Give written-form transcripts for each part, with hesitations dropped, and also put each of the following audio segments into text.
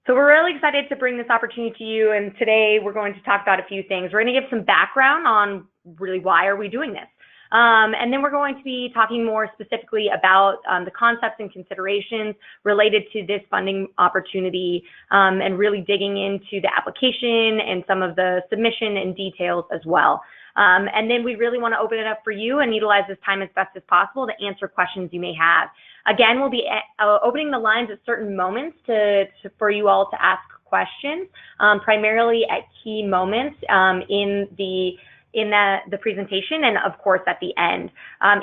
So we're really excited to bring this opportunity to you, and today we're going to talk about a few things. We're going to give some background on really why are we doing this. And then we're going to be talking more specifically about the concepts and considerations related to this funding opportunity, and really digging into the application and some of the submission and details as well. And then we really want to open it up for you and utilize this time as best as possible to answer questions you may have. Again, we'll be opening the lines at certain moments for you all to ask questions, primarily at key moments in the presentation and of course at the end.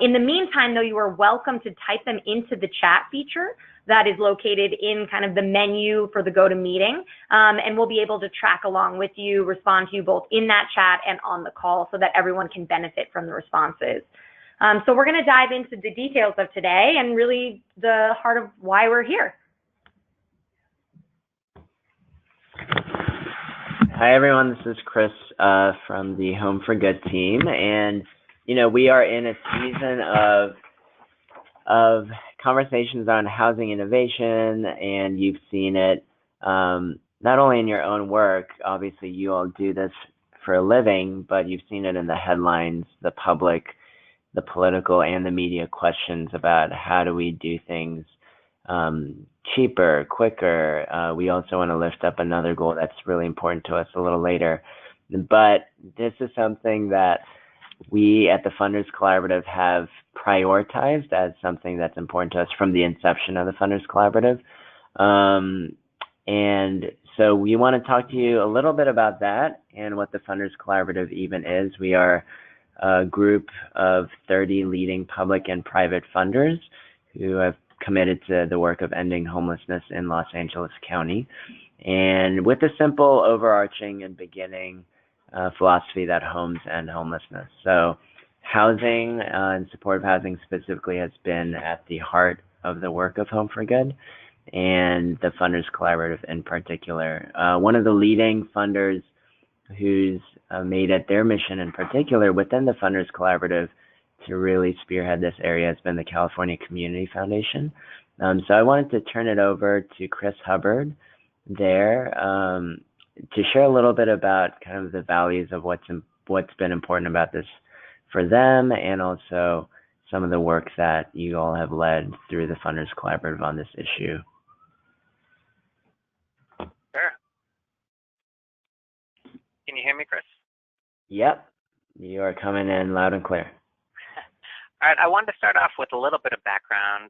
In the meantime though, you are welcome to type them into the chat feature that is located in kind of the menu for the GoToMeeting, and we'll be able to track along with you, respond to you both in that chat and on the call so that everyone can benefit from the responses. So we're going to dive into the details of today and really the heart of why we're here. Hi everyone, this is Chris from the Home for Good team, and we are in a season of conversations on housing innovation, and you've seen it not only in your own work. Obviously you all do this for a living, but you've seen it in the headlines, the public, the political, and the media questions about how do we do things cheaper, quicker. We also want to lift up another goal that's really important to us a little later. But this is something that we at the Funders Collaborative have prioritized as something that's important to us from the inception of the Funders Collaborative. And so we want to talk to you a little bit about that and what the Funders Collaborative even is. We are a group of 30 leading public and private funders who have committed to the work of ending homelessness in Los Angeles County, and with a simple overarching and beginning philosophy that homes end homelessness. So housing and supportive housing specifically has been at the heart of the work of Home for Good and the Funders Collaborative in particular. One of the leading funders who's made it their mission in particular within the Funders Collaborative to really spearhead this area has been the California Community Foundation. So I wanted to turn it over to Chris Hubbard there to share a little bit about kind of the values of what's been important about this for them, and also some of the work that you all have led through the Funders Collaborative on this issue. Sure. Can you hear me, Chris? Yep, you are coming in loud and clear. All right, I wanted to start off with a little bit of background.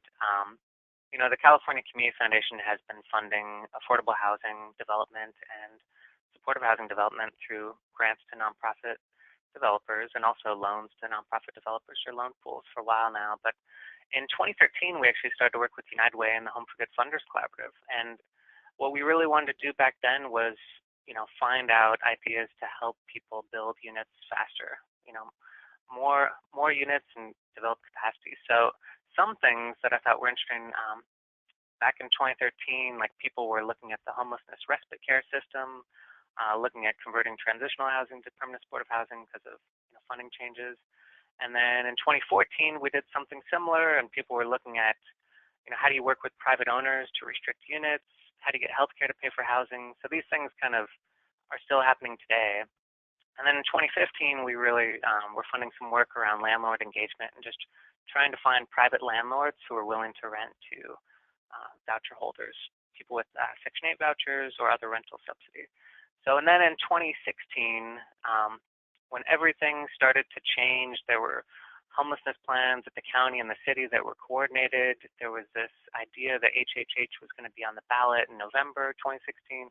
The California Community Foundation has been funding affordable housing development and supportive housing development through grants to nonprofit developers and also loans to nonprofit developers or loan pools for a while now. But in 2013, we actually started to work with United Way and the Home for Good Funders Collaborative. And what we really wanted to do back then was, find out ideas to help people build units faster, more units and develop capacity. So some things that I thought were interesting, back in 2013, like people were looking at the homelessness respite care system, looking at converting transitional housing to permanent supportive housing because of funding changes. And then in 2014, we did something similar, and people were looking at, how do you work with private owners to restrict units? How do you get healthcare to pay for housing? So these things kind of are still happening today. And then in 2015, we really were funding some work around landlord engagement and just trying to find private landlords who are willing to rent to voucher holders, people with Section 8 vouchers or other rental subsidies. So, and then in 2016, when everything started to change, there were homelessness plans at the county and the city that were coordinated. There was this idea that HHH was going to be on the ballot in November 2016.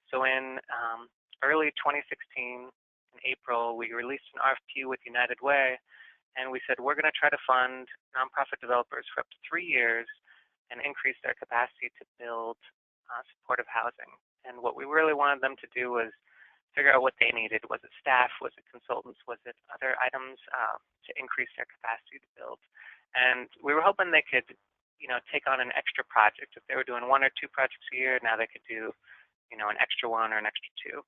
So in early 2016, in April, we released an RFP with United Way, and we said we're going to try to fund nonprofit developers for up to 3 years and increase their capacity to build supportive housing. And what we really wanted them to do was figure out what they needed. Was it staff? Was it consultants? Was it other items to increase their capacity to build? And we were hoping they could, take on an extra project. If they were doing 1 or 2 projects a year, now they could do, an extra 1 or an extra 2.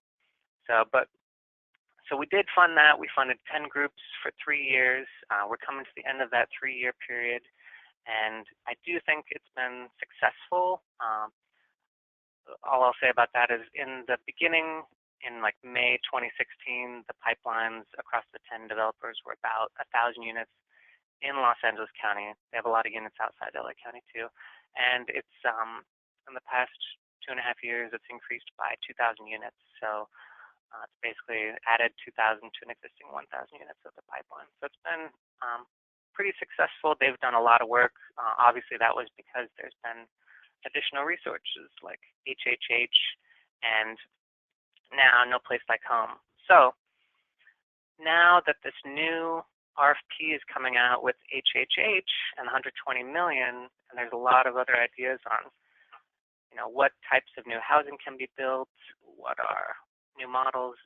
So we did fund that. We funded 10 groups for 3 years. We're coming to the end of that 3-year period, and I do think it's been successful. all I'll say about that is in the beginning, in like May 2016, the pipelines across the 10 developers were about 1,000 units in Los Angeles County. They have a lot of units outside LA County too. And it's in the past 2.5 years, it's increased by 2,000 units. So it's basically added 2,000 to an existing 1,000 units of the pipeline. So it's been pretty successful. They've done a lot of work. Obviously, that was because there's been additional resources like HHH and now No Place Like Home. So now that this new RFP is coming out with HHH and 120 million, and there's a lot of other ideas on, what types of new housing can be built, what are new models.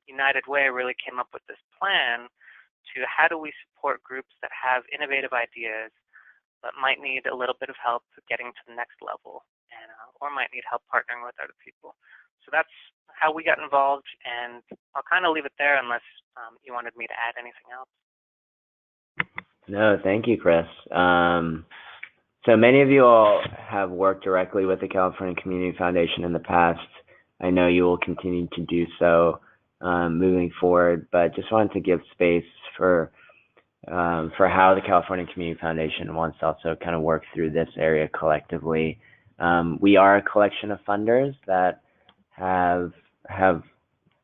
United Way really came up with this plan to how do we support groups that have innovative ideas but might need a little bit of help getting to the next level, and or might need help partnering with other people. So that's how we got involved, and I'll kind of leave it there unless you wanted me to add anything else. No, thank you, Chris. So many of you all have worked directly with the California Community Foundation in the past. I know you will continue to do so moving forward, but just wanted to give space for how the California Community Foundation wants to also kind of work through this area collectively. We are a collection of funders that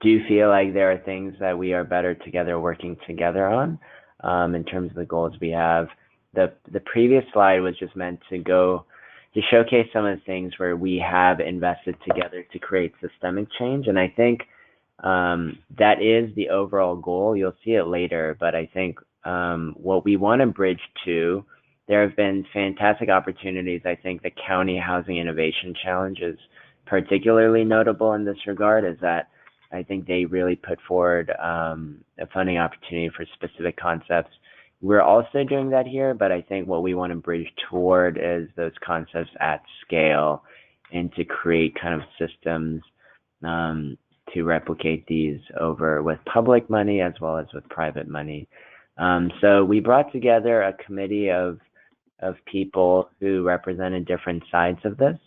do feel like there are things that we are better together working together on in terms of the goals we have. The previous slide was just meant to showcase some of the things where we have invested together to create systemic change. And I think that is the overall goal. You'll see it later, but I think what we want to bridge to, there have been fantastic opportunities. I think the County Housing Innovation Challenge is particularly notable in this regard, is that I think they really put forward a funding opportunity for specific concepts. We're also doing that here, but I think what we want to bridge toward is those concepts at scale and to create kind of systems to replicate these over with public money as well as with private money. So we brought together a committee of people who represented different sides of this.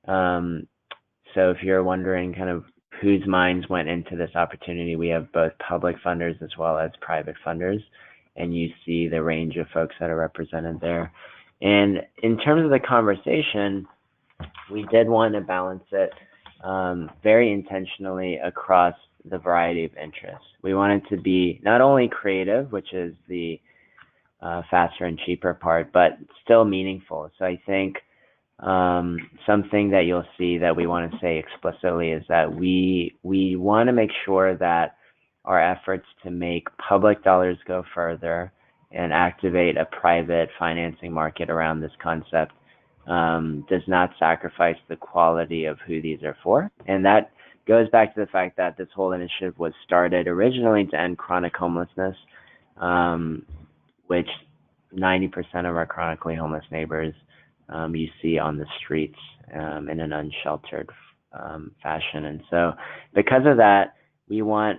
So if you're wondering kind of whose minds went into this opportunity, we have both public funders as well as private funders, and you see the range of folks that are represented there. And in terms of the conversation, we did want to balance it very intentionally across the variety of interests. We wanted to be not only creative, which is the faster and cheaper part, but still meaningful. So I think something that you'll see that we want to say explicitly is that we want to make sure that our efforts to make public dollars go further and activate a private financing market around this concept does not sacrifice the quality of who these are for. And that goes back to the fact that this whole initiative was started originally to end chronic homelessness, which 90% of our chronically homeless neighbors you see on the streets in an unsheltered fashion. And so because of that, we want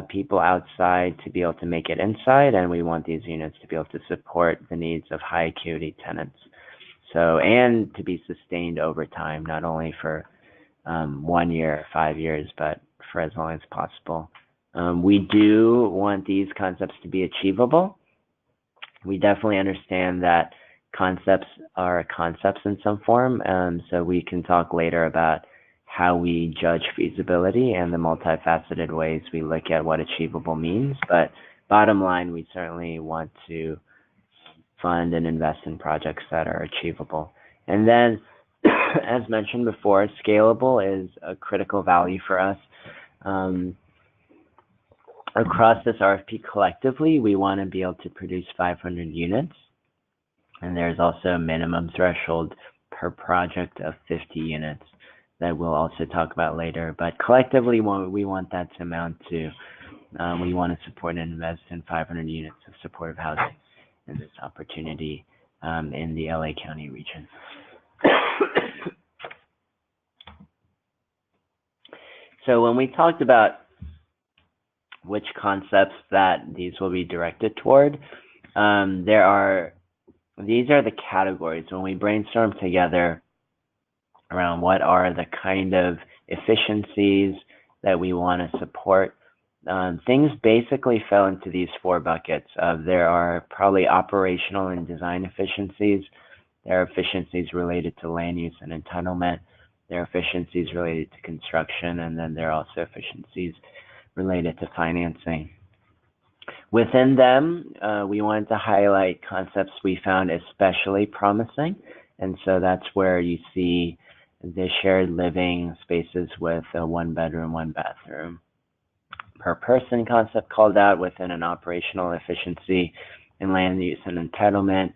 people outside to be able to make it inside, and we want these units to be able to support the needs of high acuity tenants. So, and to be sustained over time, not only for 1 year, 5 years, but for as long as possible. We do want these concepts to be achievable. We definitely understand that concepts are concepts in some form, so we can talk later about how we judge feasibility and the multifaceted ways we look at what achievable means. But bottom line, we certainly want to fund and invest in projects that are achievable. And then, as mentioned before, scalable is a critical value for us. Across this RFP collectively, we want to be able to produce 500 units. And there's also a minimum threshold per project of 50 units that we'll also talk about later. But collectively, we want that to amount to, we want to support and invest in 500 units of supportive housing in this opportunity in the LA County region. So when we talked about which concepts that these will be directed toward, these are the categories. When we brainstormed together around what are the kind of efficiencies that we want to support. Things basically fell into these 4 buckets of there are probably operational and design efficiencies. There are efficiencies related to land use and entitlement. There are efficiencies related to construction, and then there are also efficiencies related to financing. Within them, we wanted to highlight concepts we found especially promising, and so that's where you see the shared living spaces with a 1-bedroom, 1-bathroom per person concept called out within an operational efficiency in land use and entitlement,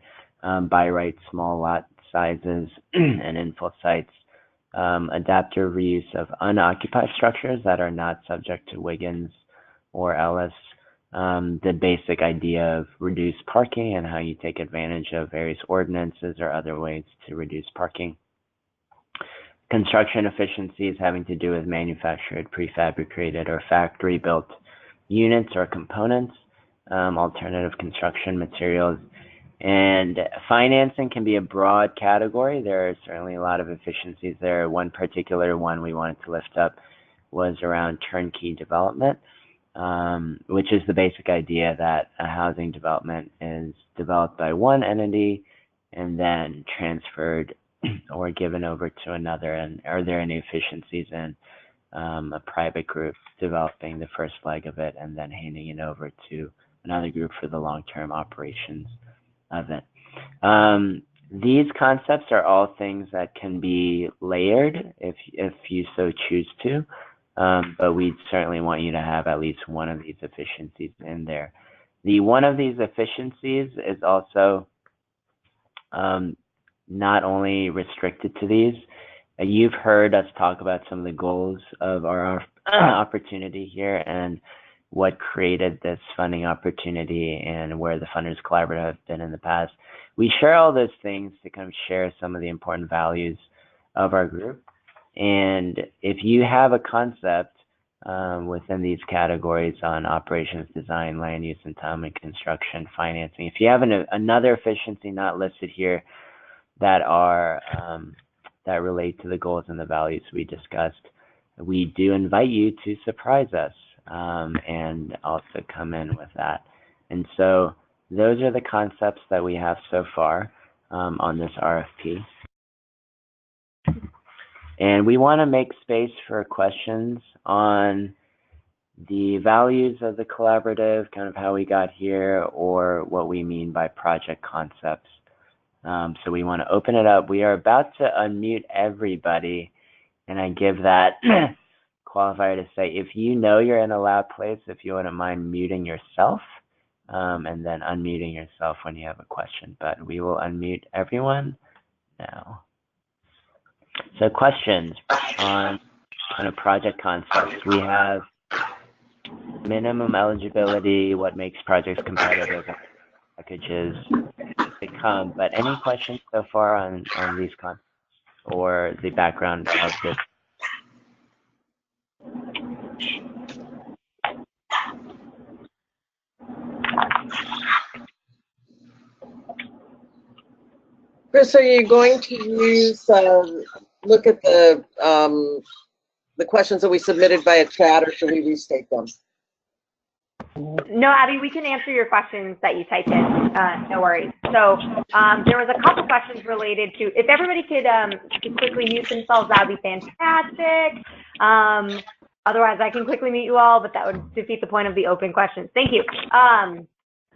by right small lot sizes and infill sites, adaptive reuse of unoccupied structures that are not subject to Wiggins or Ellis, the basic idea of reduced parking and how you take advantage of various ordinances or other ways to reduce parking. Construction efficiencies having to do with manufactured, prefabricated, or factory-built units or components, alternative construction materials. And financing can be a broad category. There are certainly a lot of efficiencies there. One particular one we wanted to lift up was around turnkey development, which is the basic idea that a housing development is developed by one entity and then transferred or given over to another. And are there any efficiencies in a private group developing the first leg of it and then handing it over to another group for the long-term operations of it? These concepts are all things that can be layered if you so choose to, but we certainly want you to have at least one of these efficiencies in there. The one of these efficiencies is also not only restricted to these. You've heard us talk about some of the goals of our opportunity here and what created this funding opportunity and where the Funders Collaborative have been in the past. We share all those things to kind of share some of the important values of our group. And if you have a concept within these categories on operations, design, land use, entitlement, construction, financing, if you have another efficiency not listed here that are that relate to the goals and the values we discussed, we do invite you to surprise us and also come in with that. And so those are the concepts that we have so far on this RFP. And we want to make space for questions on the values of the collaborative, kind of how we got here, or what we mean by project concepts. So we want to open it up. We are about to unmute everybody, and I give that qualifier to say, if you know you're in a loud place, if you wouldn't mind muting yourself, and then unmuting yourself when you have a question. But we will unmute everyone now. So questions on a project concept. We have minimum eligibility, what makes projects competitive, packages to come. But any questions so far on these concepts or the background of this? Chris, are you going to use look at the questions that we submitted via chat, or should we restate them? No, Abby, we can answer your questions that you typed in. No worries. So there was a couple questions related to, if everybody could quickly mute themselves, that would be fantastic. Otherwise, I can quickly mute you all, but that would defeat the point of the open questions. Thank you.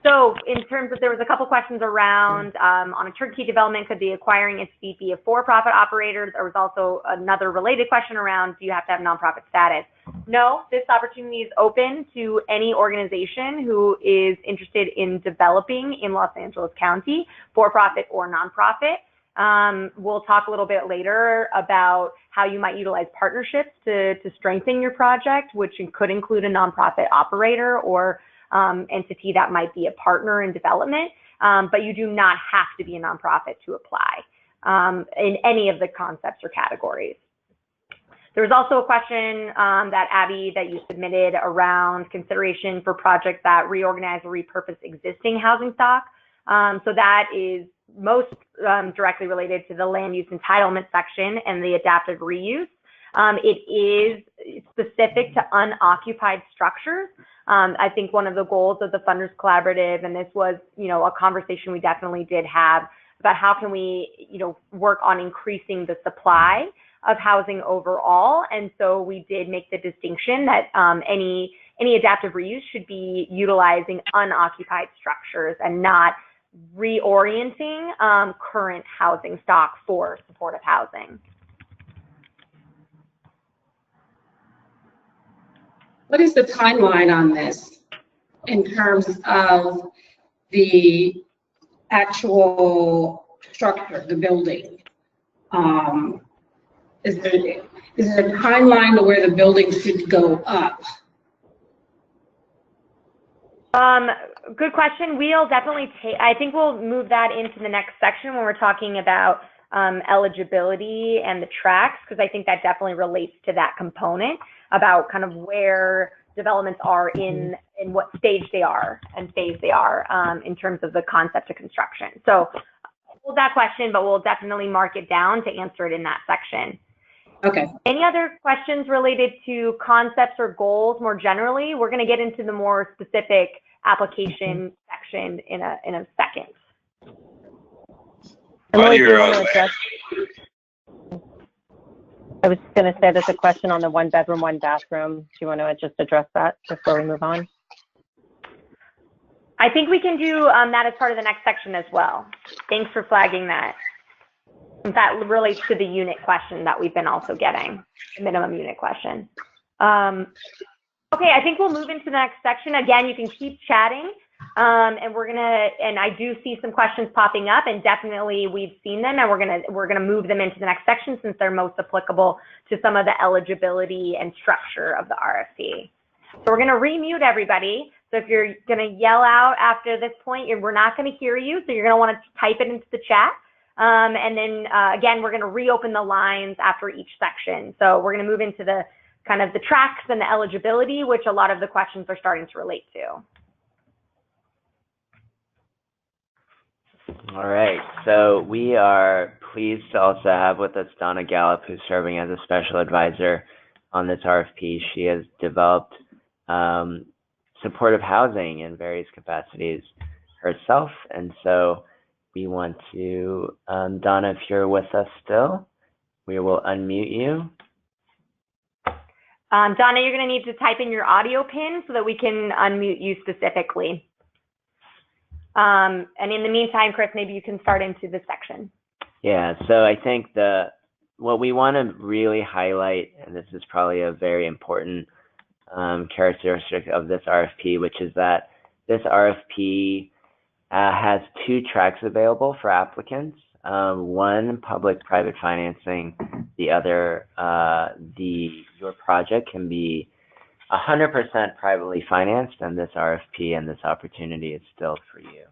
So in terms of, there was a couple questions around on a turnkey development, could the acquiring entity be a for-profit operator? There was also another related question around, do you have to have nonprofit status? No, this opportunity is open to any organization who is interested in developing in Los Angeles County, for-profit or nonprofit. We'll talk a little bit later about how you might utilize partnerships to strengthen your project, which could include a nonprofit operator or entity that might be a partner in development, but you do not have to be a nonprofit to apply in any of the concepts or categories. There was also a question that Abby, that you submitted around consideration for projects that reorganize or repurpose existing housing stock. So that is most directly related to the land use entitlement section and the adaptive reuse. It is specific to unoccupied structures. I think one of the goals of the Funders Collaborative, and this was, a conversation we definitely did have about how can we, work on increasing the supply of housing overall. And so we did make the distinction that any adaptive reuse should be utilizing unoccupied structures and not reorienting current housing stock for supportive housing. What is the timeline on this in terms of the actual structure, the building? Is there a timeline to where the building should go up? Good question. We'll definitely I think we'll move that into the next section when we're talking about eligibility and the tracks, because I think that definitely relates to that component about kind of where developments are in what stage they are and phase they are in terms of the concept of construction. So hold that question, but we'll definitely mark it down to answer it in that section. Okay. Any other questions related to concepts or goals more generally? We're going to get into the more specific application section in a second. Emily, do you want to address? I was going to say there's a question on the 1 bedroom, 1 bathroom. Do you want to just address that before we move on? I think we can do that as part of the next section as well. Thanks for flagging that. That relates to the unit question that we've been also getting, the minimum unit question. Okay, I think we'll move into the next section. Again, you can keep chatting, and I do see some questions popping up, and definitely we've seen them, and we're gonna move them into the next section since they're most applicable to some of the eligibility and structure of the RFP. So we're gonna remute everybody. So if you're gonna yell out after this point, we're not gonna hear you, so you're gonna wanna type it into the chat. And then again, we're gonna reopen the lines after each section. So we're gonna move into the kind of the tracks and the eligibility, which a lot of the questions are starting to relate to. All right, so we are pleased to also have with us Donna Gallup, who's serving as a special advisor on this RFP. She has developed supportive housing in various capacities herself, and so we want to, Donna, if you're with us still, we will unmute you. Donna, you're going to need to type in your audio pin so that we can unmute you specifically. And in the meantime, Chris, maybe you can start into this section. Yeah, so I think what we want to really highlight, and this is probably a very important characteristic of this RFP, which is that this RFP has 2 tracks available for applicants. One, public-private financing. The other, your project can be 100% privately financed, and this RFP and this opportunity is still for you.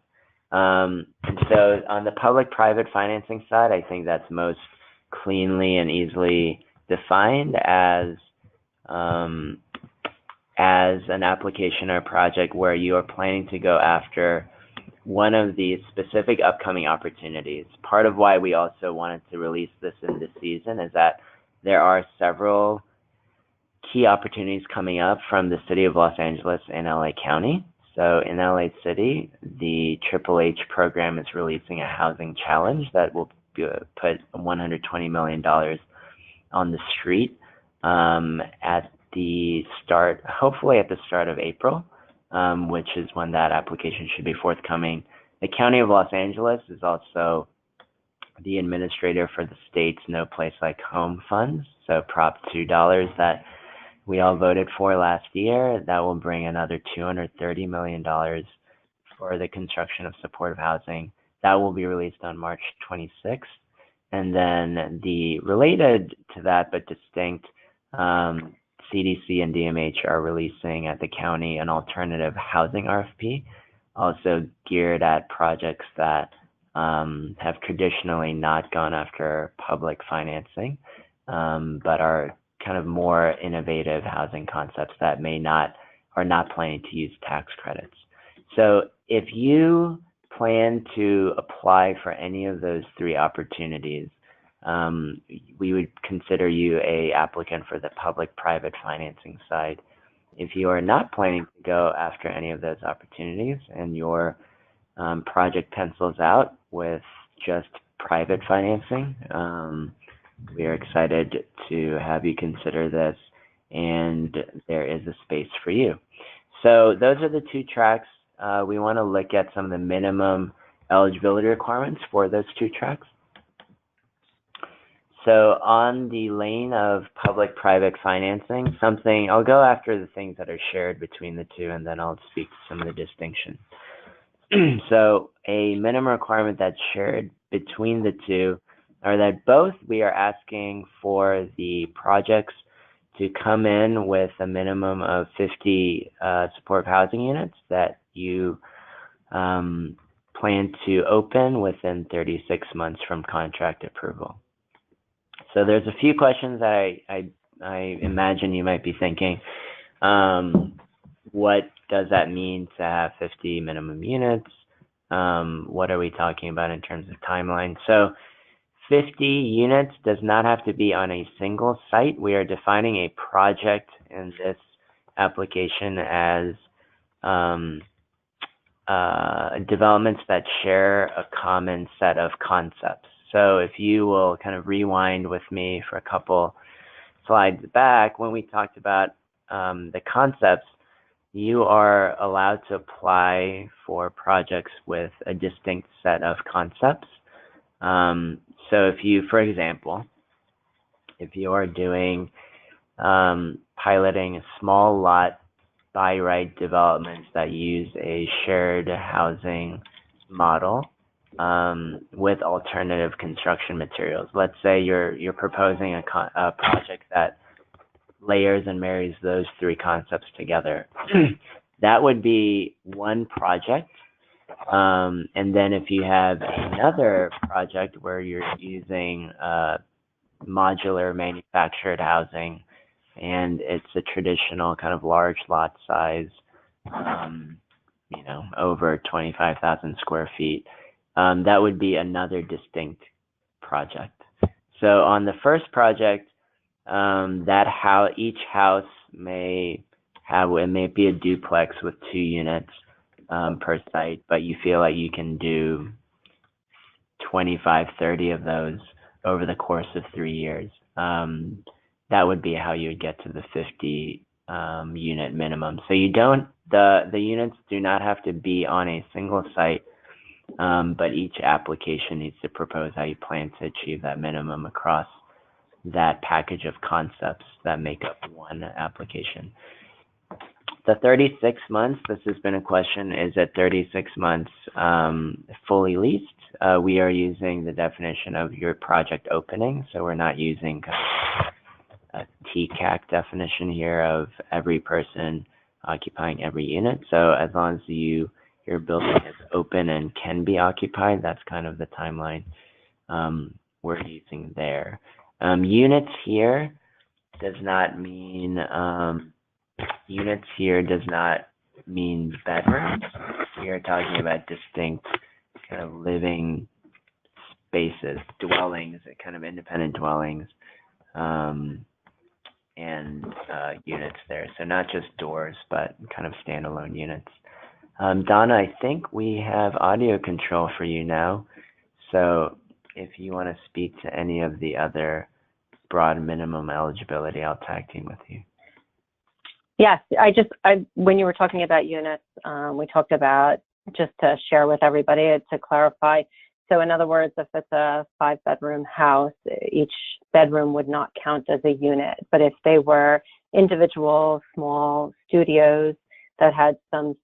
And so on the public-private financing side, I think that's most cleanly and easily defined as an application or project where you are planning to go after one of these specific upcoming opportunities. Part of why we also wanted to release this in this season is that there are several key opportunities coming up from the City of Los Angeles and LA County. So in LA City, the APSH program is releasing a housing challenge that will put $120 million on the street at the start, hopefully at the start of April. Which is when that application should be forthcoming. The County of Los Angeles is also the administrator for the state's No Place Like Home funds, so Prop $2 that we all voted for last year. That will bring another $230 million for the construction of supportive housing. That will be released on March 26th. And then the related to that but distinct CDC and DMH are releasing at the county an alternative housing RFP, also geared at projects that have traditionally not gone after public financing, but are kind of more innovative housing concepts that are not planning to use tax credits. So if you plan to apply for any of those 3 opportunities, we would consider you a applicant for the public-private financing side. If you are not planning to go after any of those opportunities and your project pencils out with just private financing, we are excited to have you consider this, and there is a space for you. So those are the 2 tracks. We want to look at some of the minimum eligibility requirements for those 2 tracks. So on the lane of public-private financing, I'll go after the things that are shared between the 2, and then I'll speak to some of the distinctions. So a minimum requirement that's shared between the 2 are that both we are asking for the projects to come in with a minimum of 50 supportive housing units that you plan to open within 36 months from contract approval. So there's a few questions that I imagine you might be thinking. What does that mean to have 50 minimum units? What are we talking about in terms of timeline? So 50 units does not have to be on a single site. We are defining a project in this application as developments that share a common set of concepts. So if you will kind of rewind with me for a couple slides back, when we talked about the concepts, you are allowed to apply for projects with a distinct set of concepts. So if you, for example, if you are doing piloting a small lot by right developments that use a shared housing model with alternative construction materials, let's say you're proposing a project that layers and marries those 3 concepts together, that would be one project. And then if you have another project where you're using modular manufactured housing and it's a traditional kind of large lot size, over 25,000 square feet, that would be another distinct project. So on the first project, each house may be a duplex with 2 units per site, but you feel like you can do 25, 30 of those over the course of 3 years. That would be how you would get to the 50 unit minimum. So the units do not have to be on a single site, but each application needs to propose how you plan to achieve that minimum across that package of concepts that make up one application. The 36 months, this has been a question, is at 36 months fully leased? We are using the definition of your project opening, so we're not using kind of a TCAC definition here of every person occupying every unit. So as long as your building is open and can be occupied, that's kind of the timeline we're using there. Units here does not mean bedrooms. We are talking about distinct kind of living spaces, dwellings, kind of independent dwellings, and units there. So not just doors, but kind of standalone units. Donna, I think we have audio control for you now. So if you want to speak to any of the other broad minimum eligibility, I'll tag team with you. Yes, when you were talking about units, we talked about, just to share with everybody, to clarify. So in other words, if it's a 5-bedroom house, each bedroom would not count as a unit. But if they were individual small studios that had some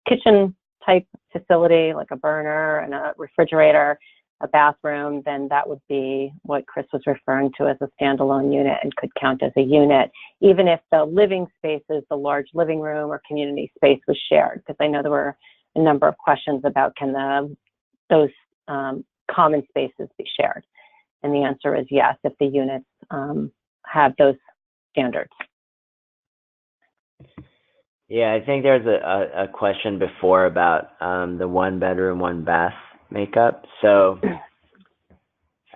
kitchen type facility, like a burner and a refrigerator, a bathroom, then that would be what Chris was referring to as a standalone unit and could count as a unit, even if the living spaces, the large living room or community space, was shared. Because I know there were a number of questions about those common spaces be shared, and the answer is yes, if the units have those standards. Yeah, I think there's a question before about the 1 bedroom, 1 bath makeup. So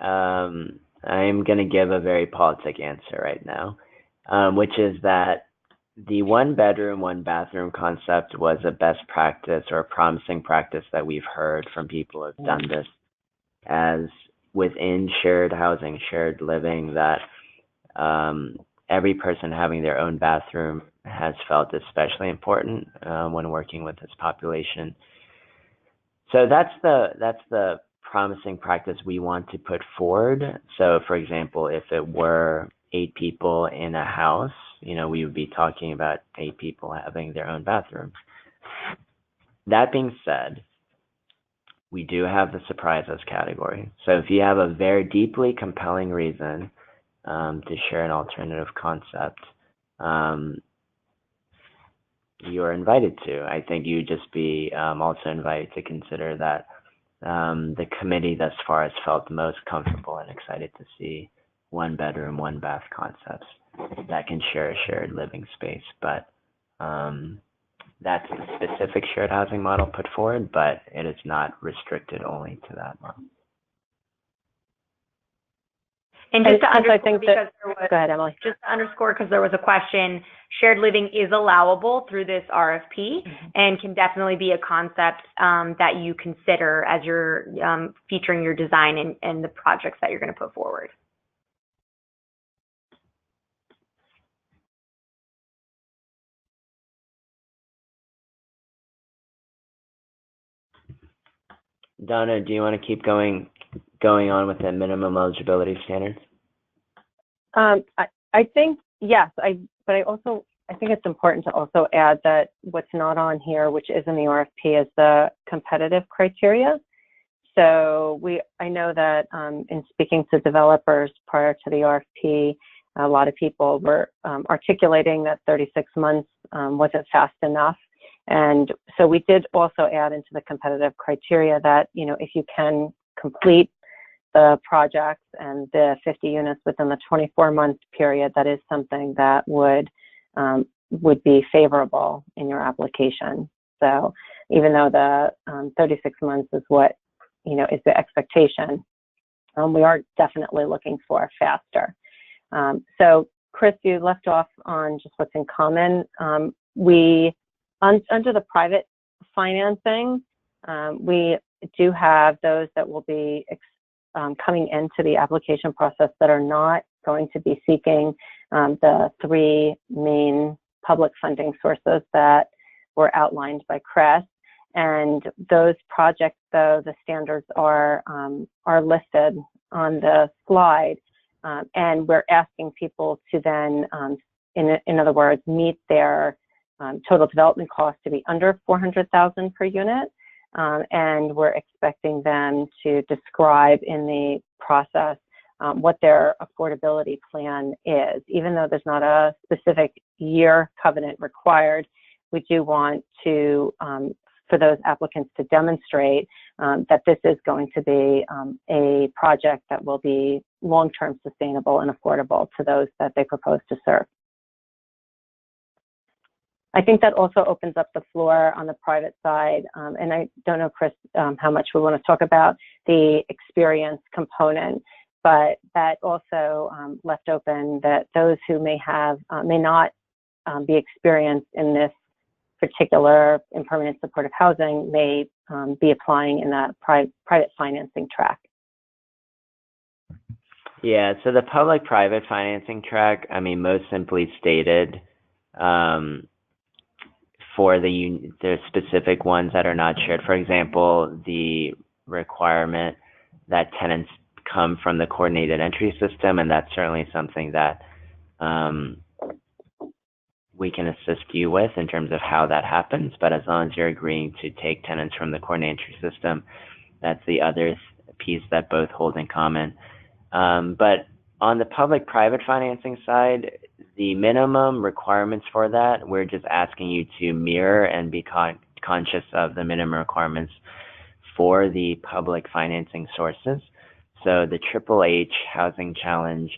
I'm going to give a very politic answer right now, which is that the 1 bedroom, 1 bathroom concept was a best practice or a promising practice that we've heard from people who have done this as within shared housing, shared living, that every person having their own bathroom has felt especially important when working with this population. So that's the promising practice we want to put forward. So, for example, if it were 8 people in a house, we would be talking about 8 people having their own bathroom. That being said, we do have the surprises category. So if you have a very deeply compelling reason to share an alternative concept, you are invited to. I think you would just be also invited to consider that the committee thus far has felt most comfortable and excited to see 1 bedroom, 1 bath concepts that can share a shared living space. But that's the specific shared housing model put forward, but it is not restricted only to that model. And just to underscore, go ahead, Emily. Just to underscore, because there was a question, shared living is allowable through this RFP and can definitely be a concept that you consider as you're featuring your design and the projects that you're going to put forward. Donna, do you want to keep going on with the minimum eligibility standards? I think yes, but I think it's important to also add that what's not on here, which is in the RFP, is the competitive criteria. So I know that in speaking to developers prior to the RFP, a lot of people were articulating that 36 months wasn't fast enough. And so we did also add into the competitive criteria that, if you can complete the projects and the 50 units within the 24-month period, that is something that would be favorable in your application. So even though the 36 months is what, is the expectation, we are definitely looking for faster. So Chris, you left off on just what's in common. Under the private financing, we do have those that will be coming into the application process that are not going to be seeking the 3 main public funding sources that were outlined by Chris. And those projects, though, the standards are listed on the slide, and we're asking people to then, in other words, meet their total development cost to be under $400,000 per unit, and we're expecting them to describe in the process what their affordability plan is. Even though there's not a specific year covenant required, we do want to, for those applicants to demonstrate that this is going to be a project that will be long-term sustainable and affordable to those that they propose to serve. I think that also opens up the floor on the private side, and I don't know, Chris, how much we want to talk about the experience component, but that also left open that those who may not be experienced in this particular in permanent supportive housing may be applying in that private financing track. Yeah, so the public-private financing track, most simply stated, for the specific ones that are not shared. For example, the requirement that tenants come from the coordinated entry system, and that's certainly something that we can assist you with in terms of how that happens. But as long as you're agreeing to take tenants from the coordinated entry system, that's the other piece that both hold in common. But on the public-private financing side, the minimum requirements for that, we're just asking you to mirror and be conscious of the minimum requirements for the public financing sources. So the APPSH Housing Challenge,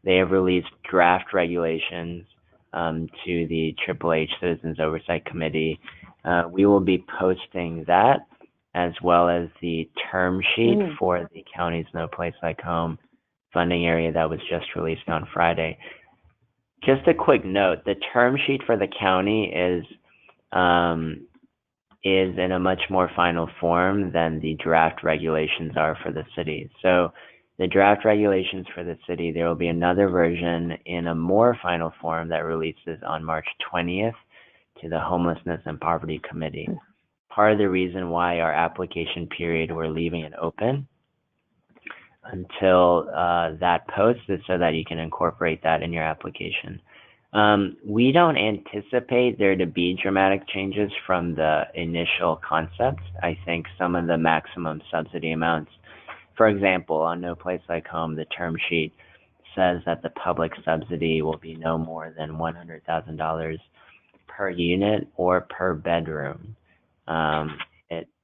they have released draft regulations to the APPH Citizens Oversight Committee. We will be posting that as well as the term sheet for the county's No Place Like Home funding area that was just released on Friday. Just a quick note, the term sheet for the county is in a much more final form than the draft regulations are for the city. So the draft regulations for the city, there will be another version in a more final form that releases on March 20th to the Homelessness and Poverty Committee. Part of the reason why our application period, we're leaving it open until that post is so that you can incorporate that in your application. We don't anticipate there to be dramatic changes from the initial concept. I think some of the maximum subsidy amounts, for example, on No Place Like Home, the term sheet says that the public subsidy will be no more than $100,000 per unit or per bedroom.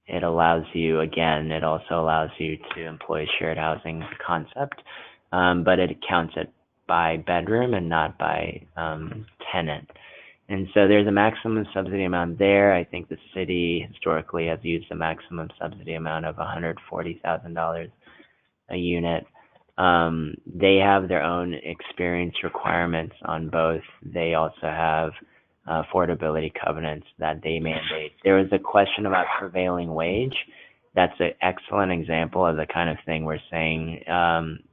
It allows you, again, it also allows you to employ shared housing concept, but it counts it by bedroom and not by tenant. And so there's a maximum subsidy amount there. I think the city historically has used a maximum subsidy amount of $140,000 a unit. They have their own experience requirements on both. They also have affordability covenants that they mandate. There was a question about prevailing wage. That's an excellent example of the kind of thing we're saying.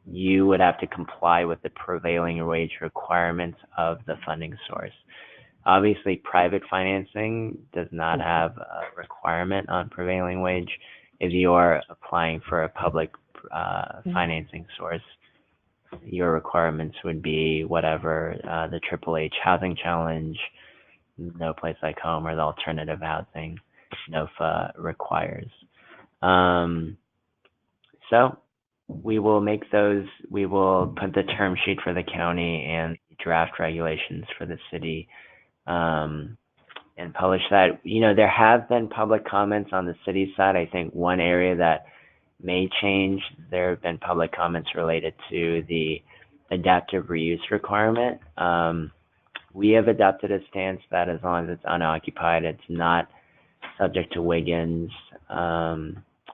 You would have to comply with the prevailing wage requirements of the funding source. Obviously, private financing does not have a requirement on prevailing wage. If you are applying for a public financing source, your requirements would be whatever the APPH Housing Challenge, No Place Like Home, or the alternative housing NOFA requires. So we will make those, we will put the term sheet for the county and draft regulations for the city and publish that. You know, there have been public comments on the city side. I think one area that may change, there have been public comments related to the adaptive reuse requirement. We have adopted a stance that as long as it's unoccupied, it's not subject to Wiggins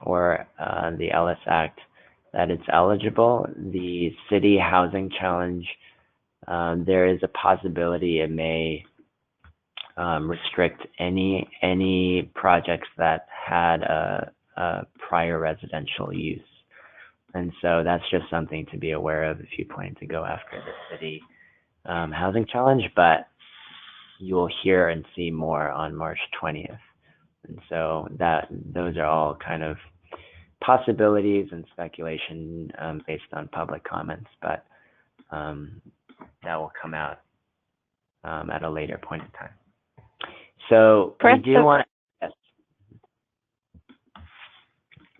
or the Ellis Act, that it's eligible. The city housing challenge, there is a possibility it may restrict any projects that had a prior residential use. And so that's just something to be aware of if you plan to go after the city housing challenge, but you will hear and see more on March 20th. And so those are all kind of possibilities and speculation based on public comments, but that will come out at a later point in time. So we do want to, yes.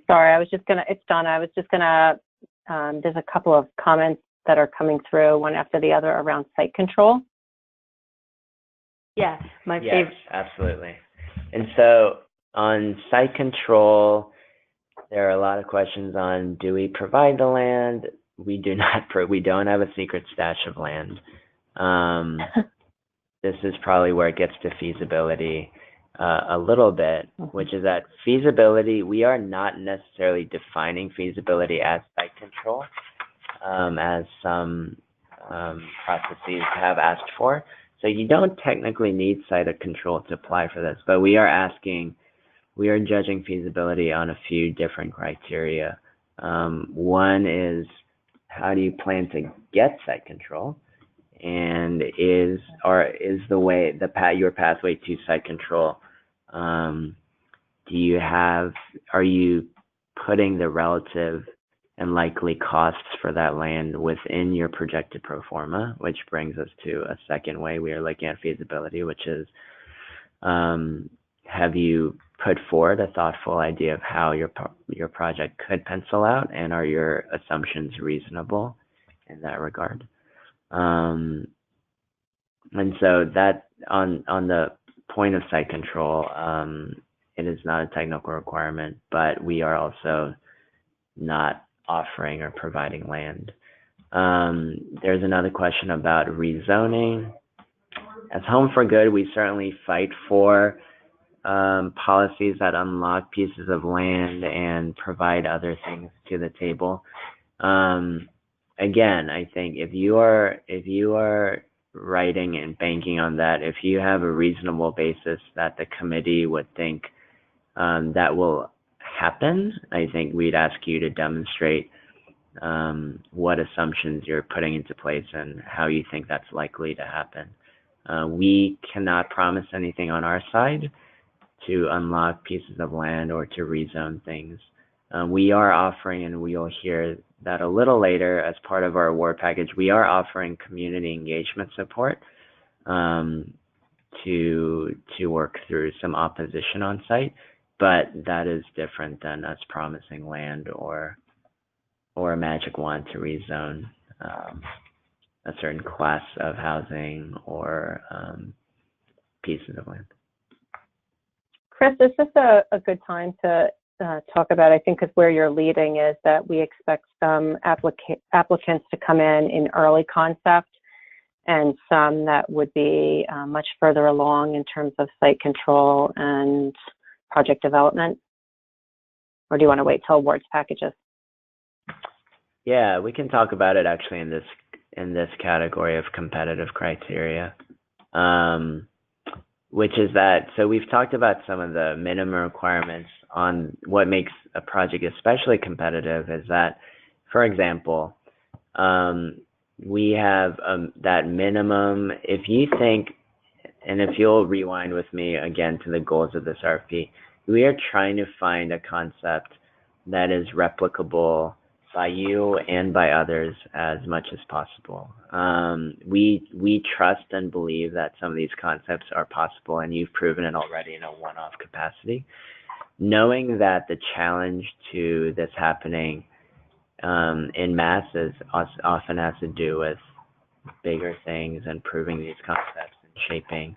Sorry, it's Donna. I was just gonna, there's a couple of comments that are coming through one after the other around site control. Yeah, my yes, favorite. Absolutely. And so on site control, there are a lot of questions on, do we provide the land? We do not, we don't have a secret stash of land. This is probably where it gets to feasibility a little bit, which is that feasibility, we are not necessarily defining feasibility as site control, as some processes have asked for. So you don't technically need site control to apply for this, but we are judging feasibility on a few different criteria. One is, how do you plan to get site control? And is your pathway to site control, are you putting the relative and likely costs for that land within your projected pro forma, which brings us to a second way we are looking at feasibility, which is, have you put forward a thoughtful idea of how your project could pencil out, and are your assumptions reasonable in that regard? And so that on the point of site control, it is not a technical requirement, but we are also not offering or providing land. There's another question about rezoning. as Home for Good, we certainly fight for policies that unlock pieces of land and provide other things to the table. Again, I think if you are writing and banking on that, if you have a reasonable basis that the committee would think that will happen, I think we'd ask you to demonstrate what assumptions you're putting into place and how you think that's likely to happen. We cannot promise anything on our side to unlock pieces of land or to rezone things. We are offering, and we'll hear that a little later as part of our award package, we are offering community engagement support to work through some opposition on site, but that is different than us promising land or a magic wand to rezone a certain class of housing or pieces of land. Chris, is this a good time to talk about, I think, because where you're leading is that we expect some applicants to come in early concept and some that would be much further along in terms of site control and project development? Or do you want to wait till awards packages? Yeah, we can talk about it actually in this category of competitive criteria. Which is that, so we've talked about some of the minimum requirements on what makes a project especially competitive is that, for example, we have that minimum, if you think, and if you'll rewind with me again to the goals of this RFP, we are trying to find a concept that is replicable by you and by others as much as possible. We trust and believe that some of these concepts are possible, and you've proven it already in a one-off capacity. Knowing that the challenge to this happening in mass often has to do with bigger things and proving these concepts and shaping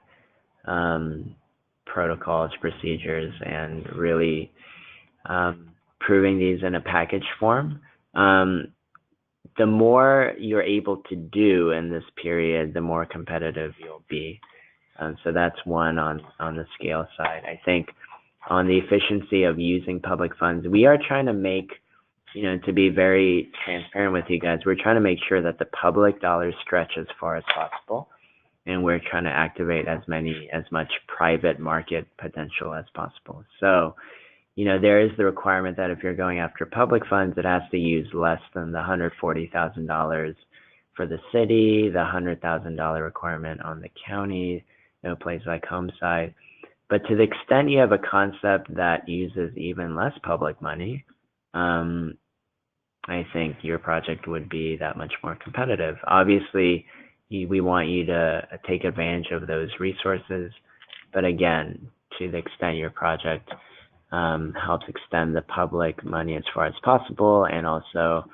protocols, procedures, and really proving these in a package form. The more you're able to do in this period, the more competitive you'll be. So that's one on the scale side. I think on the efficiency of using public funds, we are trying to make, to be very transparent with you guys, we're trying to make sure that the public dollars stretch as far as possible. And we're trying to activate as much private market potential as possible. So, there is the requirement that if you're going after public funds, it has to use less than the $140,000 for the city, the $100,000 requirement on the county, places like Homeside. But to the extent you have a concept that uses even less public money, I think your project would be that much more competitive. Obviously, we want you to take advantage of those resources. But again, to the extent your project helps extend the public money as far as possible and also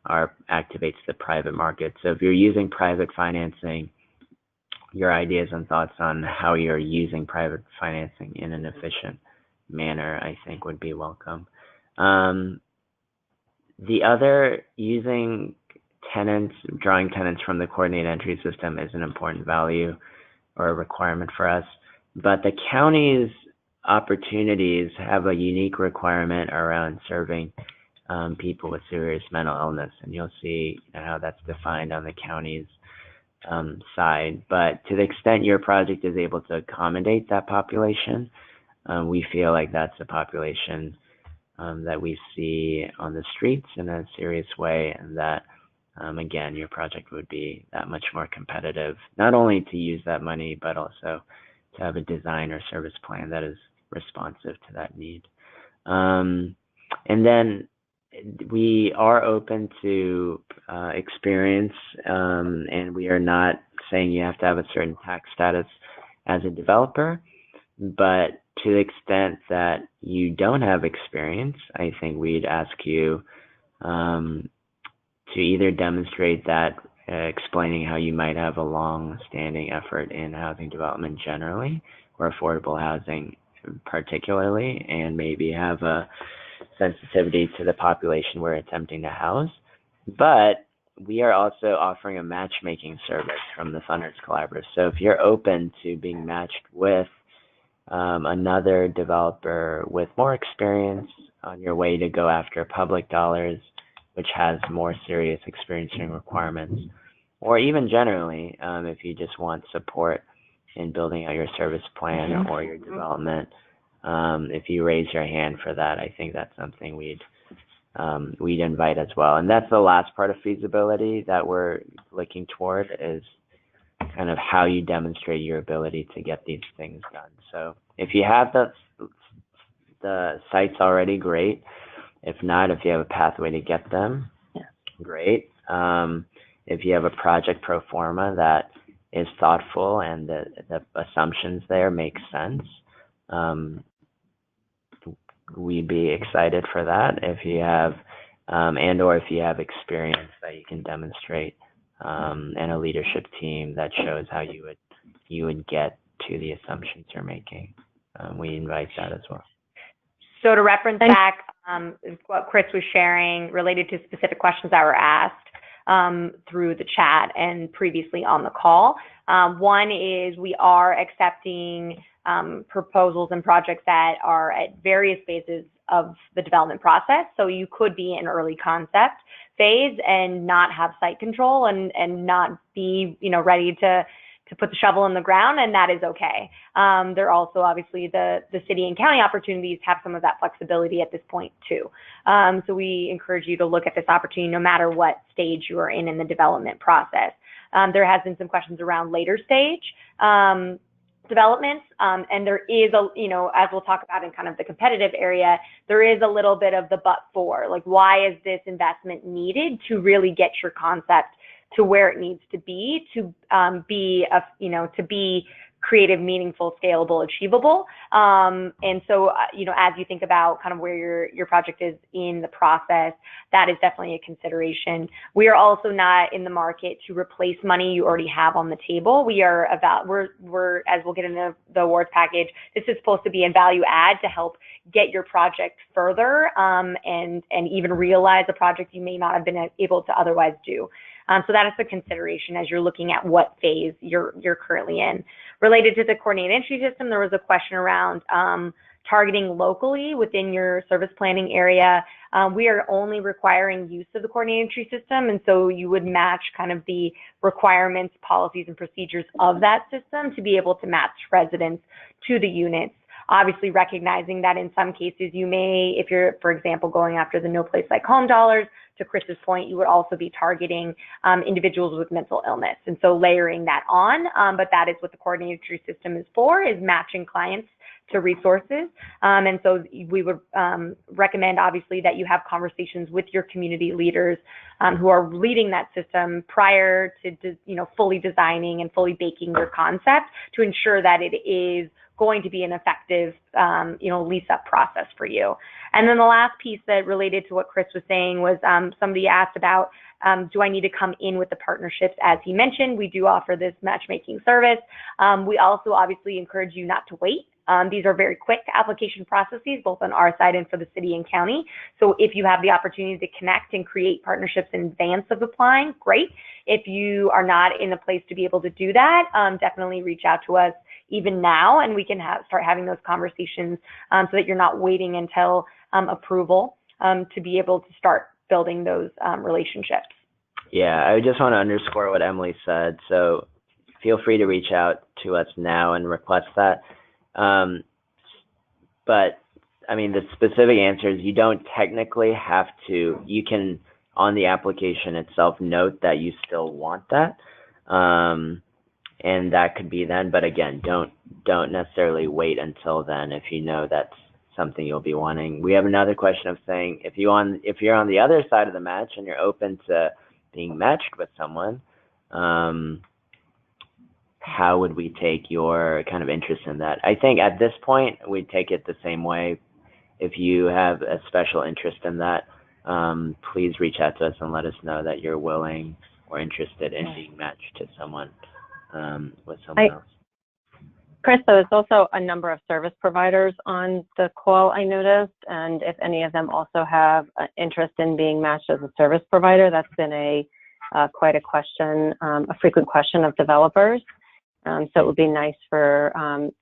activates the private market. So if you're using private financing, your ideas and thoughts on how you're using private financing in an efficient manner, I think would be welcome. The other, using drawing tenants from the coordinated entry system is an important value or a requirement for us. But the county's opportunities have a unique requirement around serving people with serious mental illness, and you'll see how that's defined on the county's side. But to the extent your project is able to accommodate that population, we feel like that's a population that we see on the streets in a serious way, and that again, your project would be that much more competitive, not only to use that money, but also to have a design or service plan that is responsive to that need. And then we are open to experience, and we are not saying you have to have a certain tax status as a developer, but to the extent that you don't have experience, I think we'd ask you to either demonstrate that, explaining how you might have a long-standing effort in housing development generally, or affordable housing particularly, and maybe have a sensitivity to the population we're attempting to house. But we are also offering a matchmaking service from the Funders Collaborative. So if you're open to being matched with another developer with more experience on your way to go after public dollars, which has more serious experiencing requirements, or even generally, if you just want support in building out your service plan or your development, if you raise your hand for that, I think that's something we'd invite as well. And that's the last part of feasibility that we're looking toward, is kind of how you demonstrate your ability to get these things done. So if you have the sites already, great. If not, if you have a pathway to get them, great. If you have a project pro forma that is thoughtful and the assumptions there make sense, we'd be excited for that. If you have, or if you have experience that you can demonstrate, and a leadership team that shows how you would get to the assumptions you're making, we invite that as well. So to reference back what Chris was sharing related to specific questions that were asked through the chat and previously on the call, one is we are accepting proposals and projects that are at various phases of the development process. So you could be in early concept phase and not have site control and not be, ready to put the shovel in the ground, and that is okay. There are also obviously the city and county opportunities have some of that flexibility at this point too. So we encourage you to look at this opportunity no matter what stage you are in the development process. There has been some questions around later stage developments, and there is as we'll talk about in kind of the competitive area, there is a little bit of the but for, like, why is this investment needed to really get your concept to where it needs to be to be creative, meaningful, scalable, achievable. And so, as you think about kind of where your project is in the process, that is definitely a consideration. We are also not in the market to replace money you already have on the table. We're as we'll get into the awards package, this is supposed to be a value add to help get your project further, and even realize a project you may not have been able to otherwise do. So that is the consideration as you're looking at what phase you're currently in. Related to the coordinated entry system, there was a question around targeting locally within your service planning area. We are only requiring use of the coordinated entry system, and so you would match kind of the requirements, policies, and procedures of that system to be able to match residents to the units. Obviously recognizing that in some cases you may, if you're, for example, going after the No Place Like Home dollars, to Chris's point, you would also be targeting individuals with mental illness. And so layering that on, but that is what the coordinated entry system is for, is matching clients to resources. And so we would recommend, obviously, that you have conversations with your community leaders who are leading that system prior to, fully designing and fully baking your concept to ensure that it is going to be an effective, lease-up process for you. And then the last piece that related to what Chris was saying was somebody asked about, do I need to come in with the partnerships? As he mentioned, we do offer this matchmaking service. We also obviously encourage you not to wait. These are very quick application processes, both on our side and for the city and county. So if you have the opportunity to connect and create partnerships in advance of applying, great. If you are not in a place to be able to do that, definitely reach out to us even now, and we can start having those conversations so that you're not waiting until approval to be able to start building those relationships. Yeah, I just want to underscore what Emily said. So feel free to reach out to us now and request that. But I mean, the specific answer is you don't technically have to. You can, on the application itself, note that you still want that. And that could be then, but again, don't necessarily wait until then if you know that's something you'll be wanting. We have another question of saying, if you're on the other side of the match and you're open to being matched with someone, how would we take your kind of interest in that? I think at this point, we'd take it the same way. If you have a special interest in that, please reach out to us and let us know that you're willing or interested in being matched to someone with someone else. Chris, there's also a number of service providers on the call, I noticed, and if any of them also have an interest in being matched as a service provider, that's been a quite a question, a frequent question of developers. So it would be nice for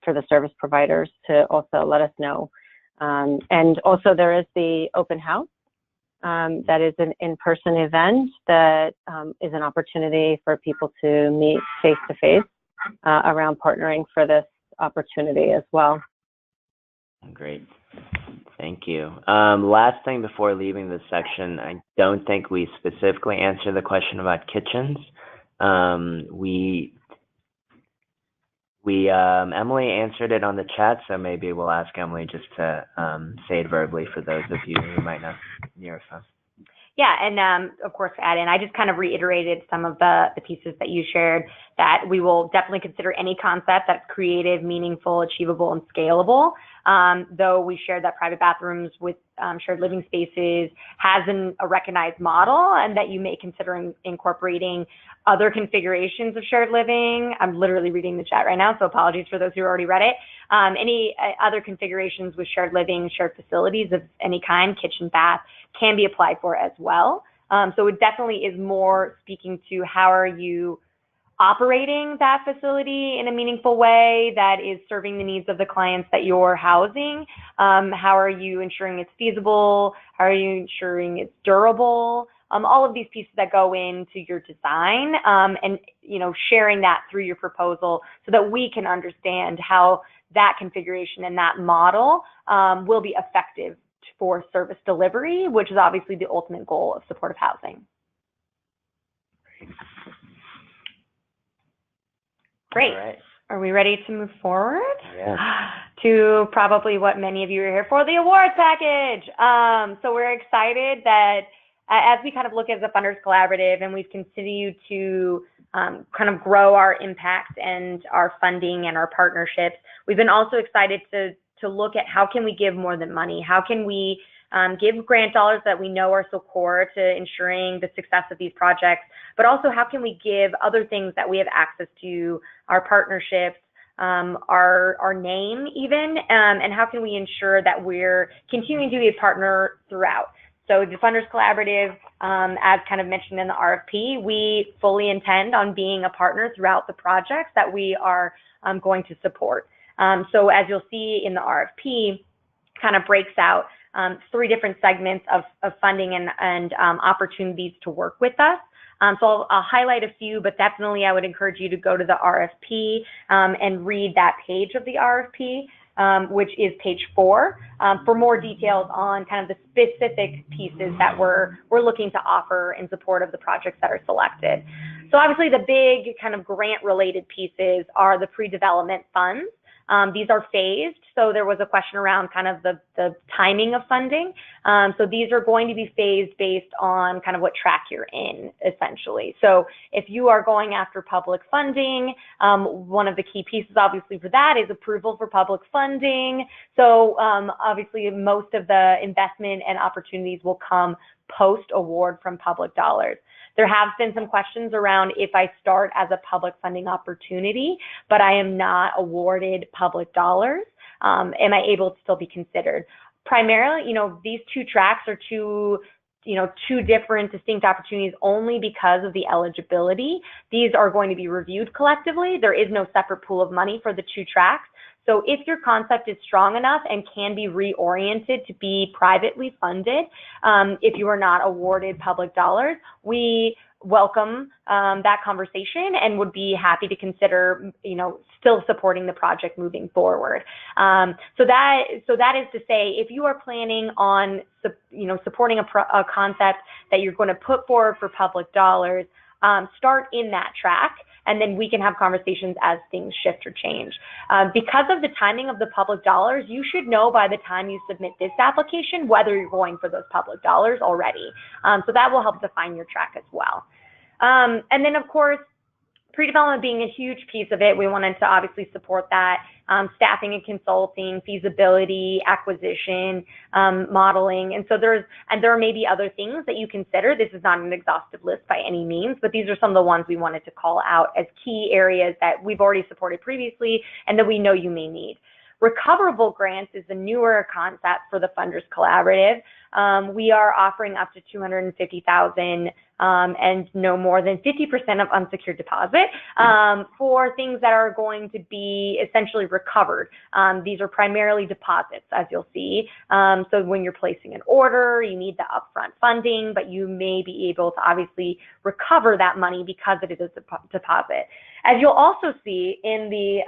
the service providers to also let us know. And also there is the open house. That is an in-person event that is an opportunity for people to meet face-to-face around partnering for this opportunity as well. Great. Thank you. Last thing before leaving this section, I don't think we specifically answered the question about kitchens. Emily answered it on the chat, so maybe we'll ask Emily just to say it verbally for those of you who might not hear us. Yeah, and of course, add in, I just kind of reiterated some of the pieces that you shared, that we will definitely consider any concept that's creative, meaningful, achievable, and scalable. Though we shared that private bathrooms with shared living spaces has a recognized model, and that you may consider incorporating other configurations of shared living. I'm literally reading the chat right now, so apologies for those who already read it. Any other configurations with shared living, shared facilities of any kind, kitchen, bath, can be applied for as well. So it definitely is more speaking to how are you operating that facility in a meaningful way that is serving the needs of the clients that you're housing. How are you ensuring it's feasible? How are you ensuring it's durable? All of these pieces that go into your design, and sharing that through your proposal so that we can understand how that configuration and that model will be effective for service delivery, which is obviously the ultimate goal of supportive housing. Great. All right. Are we ready to move forward? Yes. To probably what many of you are here for, the awards package. So we're excited that as we kind of look as a Funders Collaborative and we've continued to kind of grow our impact and our funding and our partnerships, we've been also excited to look at how can we give more than money? How can we give grant dollars that we know are so core to ensuring the success of these projects, but also how can we give other things that we have access to, our partnerships, our name even, and how can we ensure that we're continuing to be a partner throughout. So the Funders Collaborative, as kind of mentioned in the RFP, we fully intend on being a partner throughout the projects that we are going to support. So as you'll see in the RFP, kind of breaks out 3 different segments of funding and opportunities to work with us. So I'll highlight a few, but definitely I would encourage you to go to the RFP and read that page of the RFP, which is page 4, for more details on kind of the specific pieces that we're looking to offer in support of the projects that are selected. So obviously the big kind of grant-related pieces are the pre-development funds. These are phased, so there was a question around kind of the timing of funding. So these are going to be phased based on kind of what track you're in, essentially. So if you are going after public funding, one of the key pieces obviously for that is approval for public funding. So obviously most of the investment and opportunities will come post-award from public dollars. There have been some questions around if I start as a public funding opportunity, but I am not awarded public dollars, am I able to still be considered? Primarily, these 2 tracks are two different distinct opportunities only because of the eligibility. These are going to be reviewed collectively. There is no separate pool of money for the 2 tracks. So if your concept is strong enough and can be reoriented to be privately funded, if you are not awarded public dollars, we welcome that conversation and would be happy to consider, still supporting the project moving forward. So that is to say, if you are planning on, supporting a concept that you're going to put forward for public dollars, start in that track, and then we can have conversations as things shift or change. Because of the timing of the public dollars, you should know by the time you submit this application whether you're going for those public dollars already. So that will help define your track as well. And then, of course, pre-development being a huge piece of it, we wanted to obviously support that. Staffing and consulting, feasibility, acquisition, modeling. And so there are maybe other things that you consider. This is not an exhaustive list by any means, but these are some of the ones we wanted to call out as key areas that we've already supported previously and that we know you may need. Recoverable grants is the newer concept for the Funders Collaborative. We are offering up to $250,000 and no more than 50% of unsecured deposit for things that are going to be essentially recovered. These are primarily deposits, as you'll see. So when you're placing an order, you need the upfront funding, but you may be able to obviously recover that money because it is a deposit. As you'll also see in the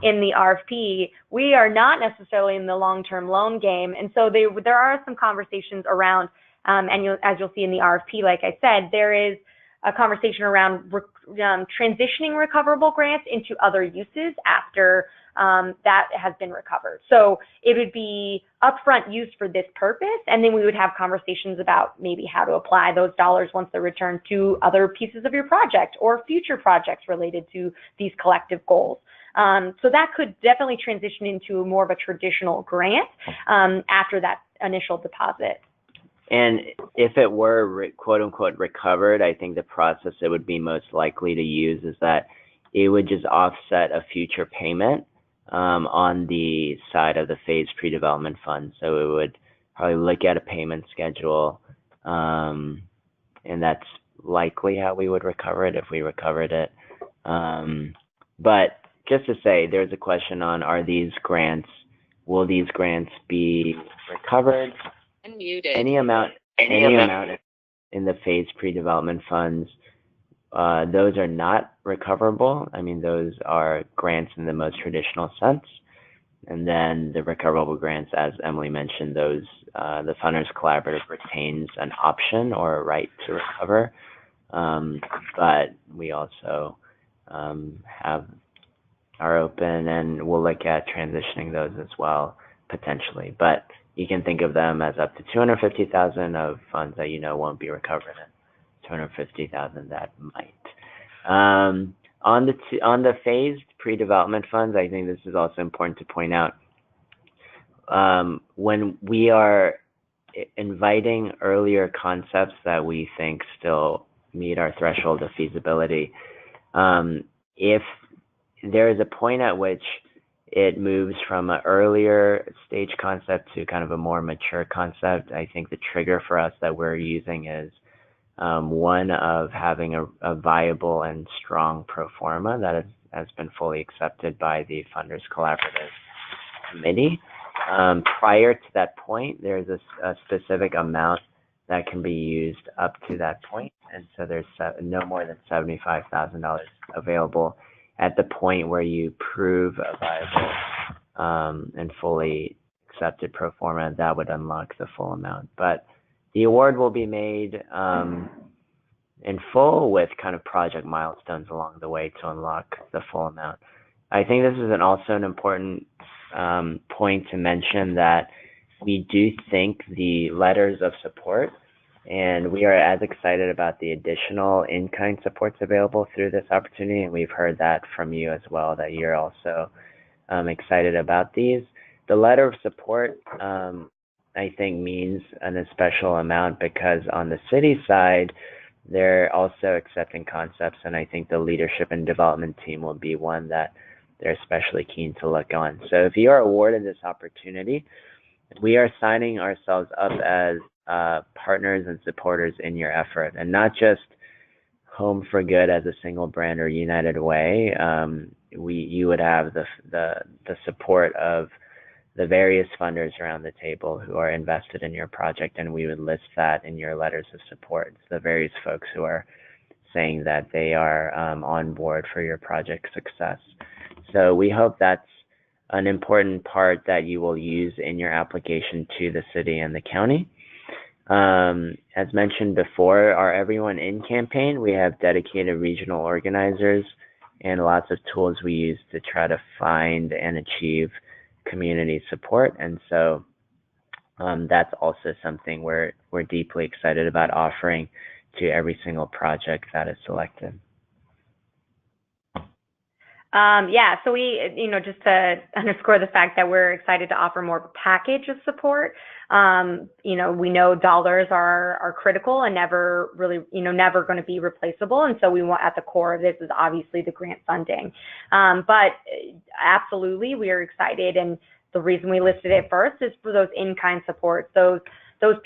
RFP, we are not necessarily in the long-term loan game, and so there are some conversations around, as you'll see in the RFP, like I said, there is a conversation around transitioning recoverable grants into other uses after that has been recovered. So it would be upfront use for this purpose, and then we would have conversations about maybe how to apply those dollars once they're returned to other pieces of your project or future projects related to these collective goals. So that could definitely transition into more of a traditional grant after that initial deposit. And if it were quote unquote recovered, I think the process it would be most likely to use is that it would just offset a future payment on the side of the phase pre-development fund. So it would probably look at a payment schedule, and that's likely how we would recover it if we recovered it. But just to say, there's a question on, will these grants be recovered? Unmuted. Any amount in the phase pre-development funds, those are not recoverable. I mean, those are grants in the most traditional sense. And then the recoverable grants, as Emily mentioned, those the Funders Collaborative retains an option or a right to recover. But we also are open, and we'll look at transitioning those as well, potentially. But you can think of them as up to $250,000 of funds that won't be recovered, and $250,000 that might. On the phased pre-development funds, I think this is also important to point out. When we are inviting earlier concepts that we think still meet our threshold of feasibility, if there is a point at which it moves from an earlier stage concept to kind of a more mature concept, I think the trigger for us that we're using is one of having a viable and strong pro forma that has been fully accepted by the Funders Collaborative Committee. Prior to that point, there's a specific amount that can be used up to that point, and so there's no more than $75,000 available at the point where you prove a viable and fully accepted pro forma. That would unlock the full amount. But the award will be made in full with kind of project milestones along the way to unlock the full amount. I think this is also an important point to mention, that we do think the letters of support, and we are as excited about the additional in-kind supports available through this opportunity, and we've heard that from you as well, that you're also excited about these. The letter of support, I think, means a special amount because on the city side, they're also accepting concepts, and I think the leadership and development team will be one that they're especially keen to look on. So if you are awarded this opportunity, we are signing ourselves up as partners and supporters in your effort, and not just Home for Good as a single brand or United Way. You would have the support of the various funders around the table who are invested in your project, and we would list that in your letters of support. So the various folks who are saying that they are on board for your project success. So we hope that's an important part that you will use in your application to the city and the county. As mentioned before, our Everyone In campaign, we have dedicated regional organizers and lots of tools we use to try to find and achieve community support. And so that's also something we're deeply excited about offering to every single project that is selected. Yeah, so we, just to underscore the fact that we're excited to offer more of a package of support. We know dollars are critical and never really, never going to be replaceable. And so we want, at the core of this is obviously the grant funding. But absolutely, we are excited. And the reason we listed it first is for those in-kind supports, those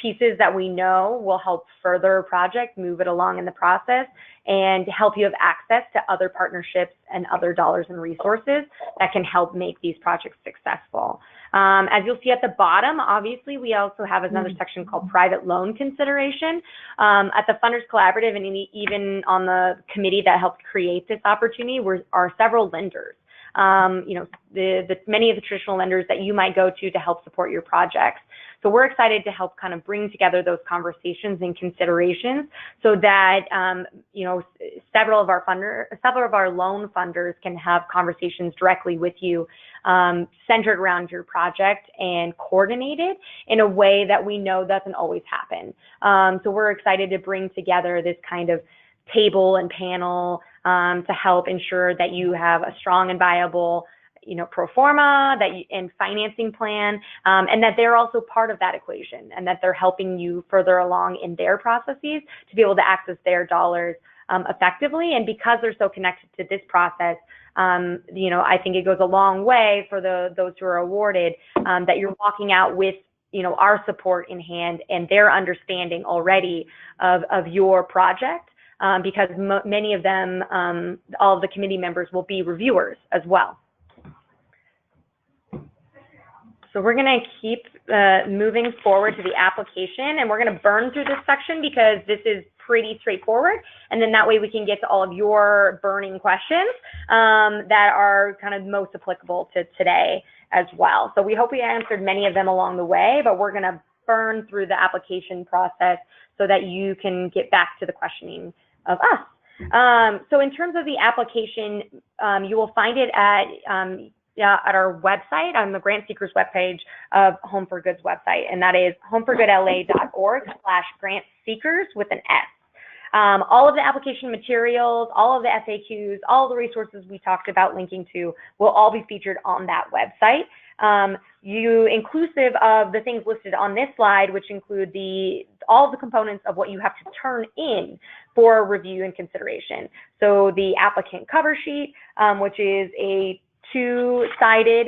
pieces that we know will help further a project, move it along in the process, and help you have access to other partnerships and other dollars and resources that can help make these projects successful. As you'll see at the bottom, obviously, we also have another section called private loan consideration. At the Funders Collaborative, and even on the committee that helped create this opportunity, are several lenders. Many of the traditional lenders that you might go to help support your projects. So we're excited to help kind of bring together those conversations and considerations so that, several of our loan funders can have conversations directly with you, centered around your project and coordinated in a way that we know doesn't always happen. So we're excited to bring together this kind of table and panel to help ensure that you have a strong and viable pro forma and financing plan, and that they're also part of that equation, and that they're helping you further along in their processes to be able to access their dollars effectively. And because they're so connected to this process, I think it goes a long way for those who are awarded, that you're walking out with our support in hand and their understanding already of your project, because many of them, all of the committee members will be reviewers as well. So we're going to keep moving forward to the application, and we're going to burn through this section because this is pretty straightforward, and then that way we can get to all of your burning questions that are kind of most applicable to today as well. So we hope we answered many of them along the way, but we're going to burn through the application process so that you can get back to the questioning of us. So in terms of the application, you will find it at our website, on the grant seekers webpage of Home for Good's website, and that is homeforgoodla.org/grant-seekers with an S. All of the application materials, all of the FAQs, all the resources we talked about linking to will all be featured on that website. Inclusive of the things listed on this slide, which include all of the components of what you have to turn in for review and consideration. So the applicant cover sheet, which is a two-sided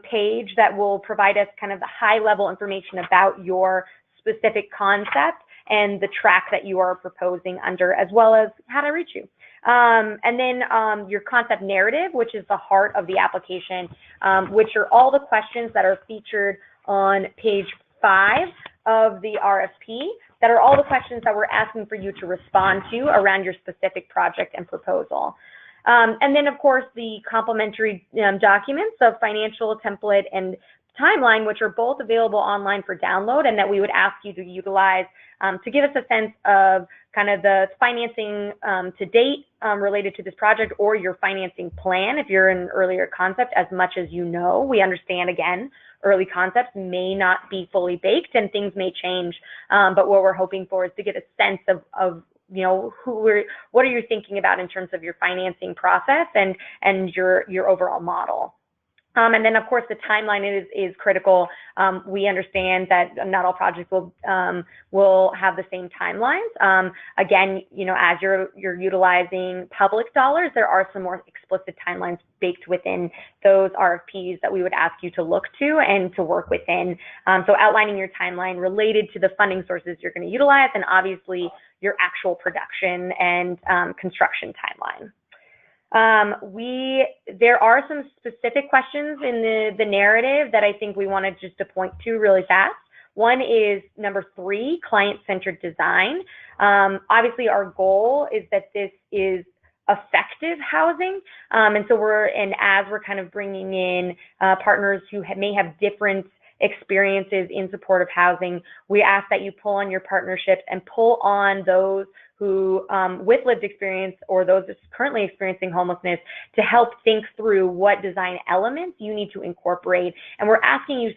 page that will provide us kind of the high-level information about your specific concept and the track that you are proposing under, as well as how to reach you. And then your concept narrative, which is the heart of the application, which are all the questions that are featured on page 5 of the RFP, that are all the questions that we're asking for you to respond to around your specific project and proposal. And then, of course, the complementary documents of financial template and timeline, which are both available online for download, and that we would ask you to utilize to give us a sense of kind of the financing to date related to this project, or your financing plan if you're an earlier concept. As much as we understand, again, early concepts may not be fully baked and things may change, but what we're hoping for is to get a sense of what are you thinking about in terms of your financing process and your overall model. And then, of course, the timeline is critical. We understand that not all projects will have the same timelines. Again, as you're utilizing public dollars, there are some more explicit timelines baked within those RFPs that we would ask you to look to and to work within. So outlining your timeline related to the funding sources you're going to utilize, and obviously your actual production and construction timeline. There are some specific questions in the narrative that I think we wanted just to point to really fast. One is number 3, client-centered design. Obviously, our goal is that this is effective housing, and so as we're kind of bringing in partners who may have different experiences in supportive housing, we ask that you pull on your partnerships and pull on those who, with lived experience or those currently experiencing homelessness, to help think through what design elements you need to incorporate. And we're asking you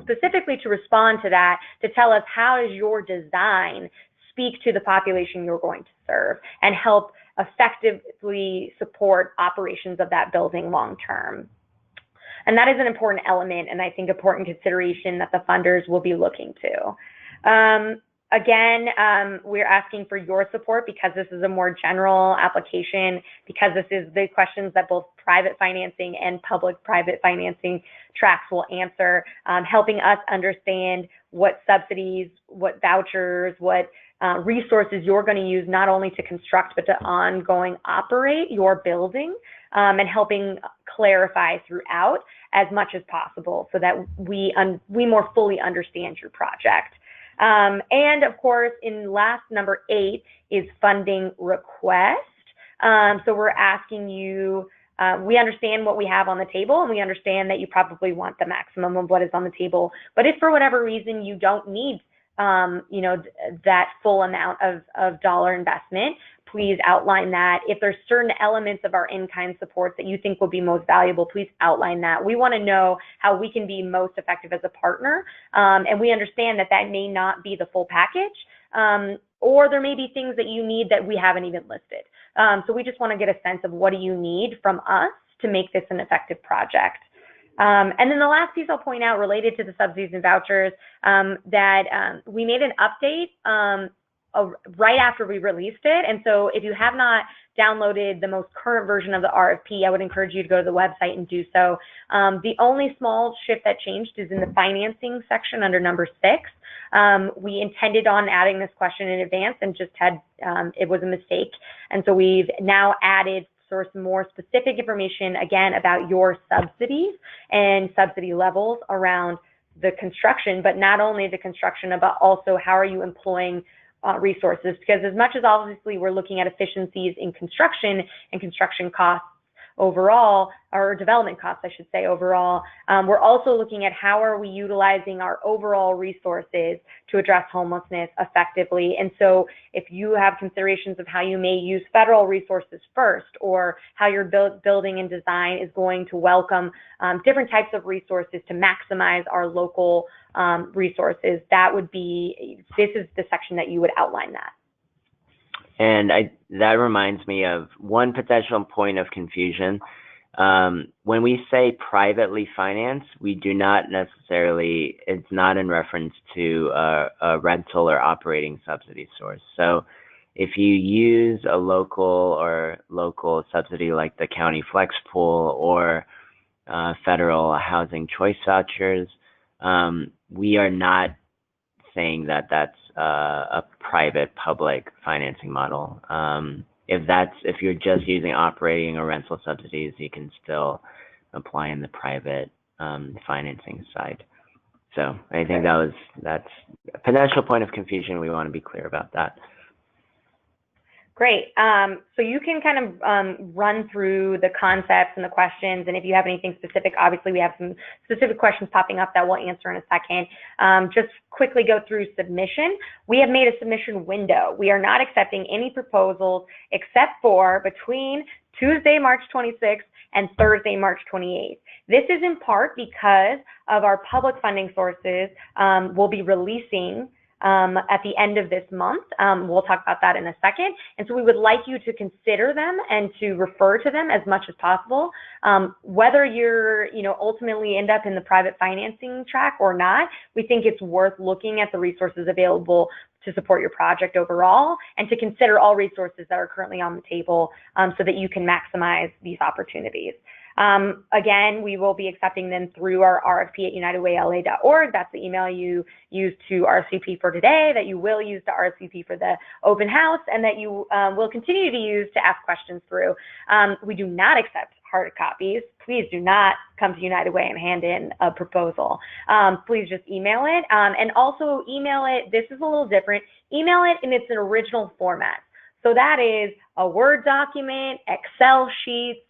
specifically to respond to that, to tell us how does your design speak to the population you're going to serve, and help effectively support operations of that building long term. And that is an important element, and I think important consideration that the funders will be looking to. Again, we're asking for your support because this is a more general application, because this is the questions that both private financing and public-private financing tracks will answer, helping us understand what subsidies, what vouchers, what resources you're going to use not only to construct but to ongoing operate your building, and helping clarify throughout as much as possible so that we more fully understand your project. And of course, in last number 8 is funding request. So we're asking you, we understand what we have on the table, and we understand that you probably want the maximum of what is on the table. But if for whatever reason you don't need, that full amount of dollar investment, please outline that. If there's certain elements of our in-kind support that you think will be most valuable, please outline that. We want to know how we can be most effective as a partner, and we understand that that may not be the full package, or there may be things that you need that we haven't even listed. So we just want to get a sense of what do you need from us to make this an effective project. And then the last piece I'll point out related to the subsidies and vouchers, that we made an update right after we released it. And so if you have not downloaded the most current version of the RFP, I would encourage you to go to the website and do so. The only small shift that changed is in the financing section under number 6. We intended on adding this question in advance and just had, it was a mistake. And so we've now added source more specific information, again, about your subsidies and subsidy levels around the construction, but not only the construction, but also how are you employing resources, because as much as obviously we're looking at efficiencies in construction and construction costs overall, or development costs, I should say, overall, we're also looking at how are we utilizing our overall resources to address homelessness effectively. And so if you have considerations of how you may use federal resources first, or how your building and design is going to welcome different types of resources to maximize our local resources, that would be, this is the section that you would outline that. And that reminds me of one potential point of confusion. When we say privately financed, we do not necessarily, it's not in reference to a rental or operating subsidy source. So if you use a local subsidy like the county flex pool or federal housing choice vouchers, we are not saying that that's a private public financing model. If you're just using operating or rental subsidies, you can still apply in the private financing side. So I think that's a potential point of confusion. We want to be clear about that. Great. So you can kind of run through the concepts and the questions, and if you have anything specific, obviously we have some specific questions popping up that we'll answer in a second. Just quickly go through submission. We have made a submission window. We are not accepting any proposals except for between Tuesday, March 26th and Thursday, March 28th. This is in part because of our public funding sources we'll be releasing at the end of this month. We'll talk about that in a second. And so we would like you to consider them and to refer to them as much as possible. Whether you're, ultimately end up in the private financing track or not, we think it's worth looking at the resources available to support your project overall, and to consider all resources that are currently on the table so that you can maximize these opportunities. Again, we will be accepting them through our RFP at unitedwayla.org. That's the email you use to RSVP for today, that you will use to RSVP for the open house, and that you will continue to use to ask questions through. We do not accept hard copies. Please do not come to United Way and hand in a proposal. Please just email it, and also email it. This is a little different. Email it in its original format. So that is a Word document, Excel sheets.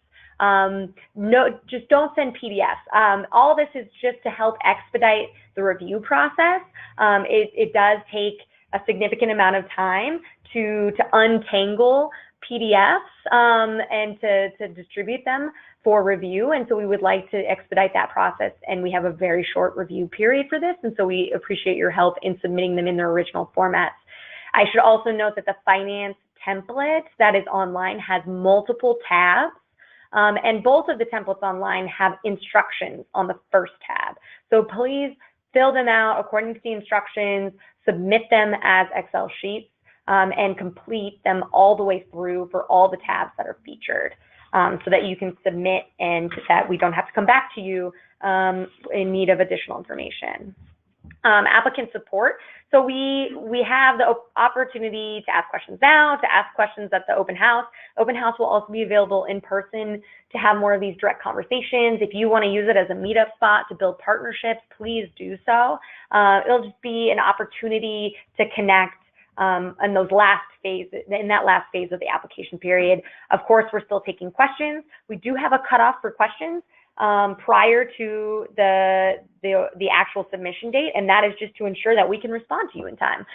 No, just don't send PDFs. All this is just to help expedite the review process. It does take a significant amount of time to untangle PDFs and to distribute them for review. And so we would like to expedite that process, and we have a very short review period for this. And so we appreciate your help in submitting them in their original formats. I should also note that the finance template that is online has multiple tabs, and both of the templates online have instructions on the first tab. So please fill them out according to the instructions, submit them as Excel sheets, and complete them all the way through for all the tabs that are featured, so that you can submit and that we don't have to come back to you in need of additional information. Applicant support. So we have the opportunity to ask questions now, to ask questions at the open house. Open house will also be available in person to have more of these direct conversations. If you want to use it as a meetup spot to build partnerships, please do so. It'll just be an opportunity to connect in that last phase of the application period. Of course, we're still taking questions. We do have a cutoff for questions prior to the actual submission date, and that is just to ensure that we can respond to you in time.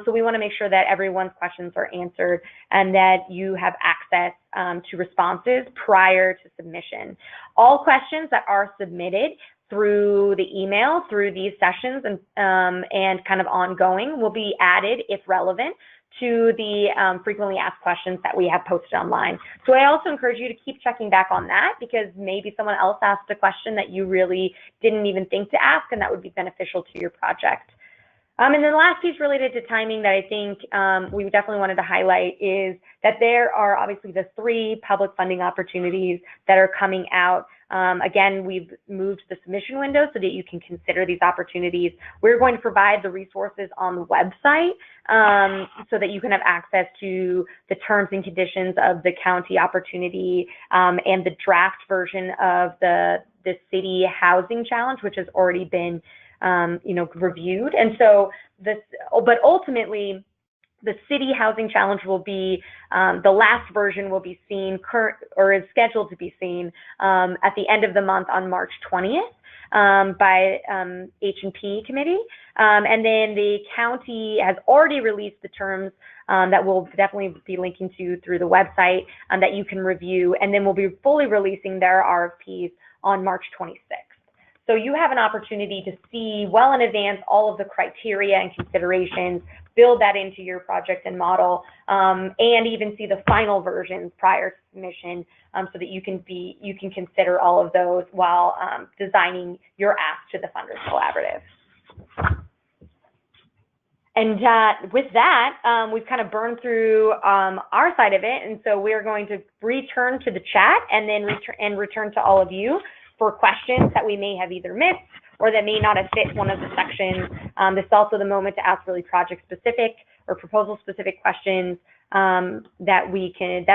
So we want to make sure that everyone's questions are answered and that you have access to responses prior to submission. All questions that are submitted through the email, through these sessions and kind of ongoing will be added, if relevant, to the frequently asked questions that we have posted online. So I also encourage you to keep checking back on that, because maybe someone else asked a question that you really didn't even think to ask, and that would be beneficial to your project. And then the last piece related to timing that I think we definitely wanted to highlight is that there are obviously the 3 public funding opportunities that are coming out. Again, we've moved the submission window so that you can consider these opportunities. We're going to provide the resources on the website so that you can have access to the terms and conditions of the county opportunity and the draft version of the city housing challenge, which has already been reviewed. And so but ultimately, the city housing challenge will be, the last version will be seen is scheduled to be seen at the end of the month on March 20th by H&P committee. And then the county has already released the terms that we'll definitely be linking to through the website that you can review. And then we'll be fully releasing their RFPs on March 26th. So you have an opportunity to see well in advance all of the criteria and considerations, build that into your project and model, and even see the final versions prior to submission, so that you can consider all of those while designing your ask to the Funders Collaborative. And with that, we've kind of burned through our side of it, and so we're going to return to the chat and then return to all of you for questions that we may have either missed or that may not have fit one of the sections. This is also the moment to ask really project-specific or proposal-specific questions that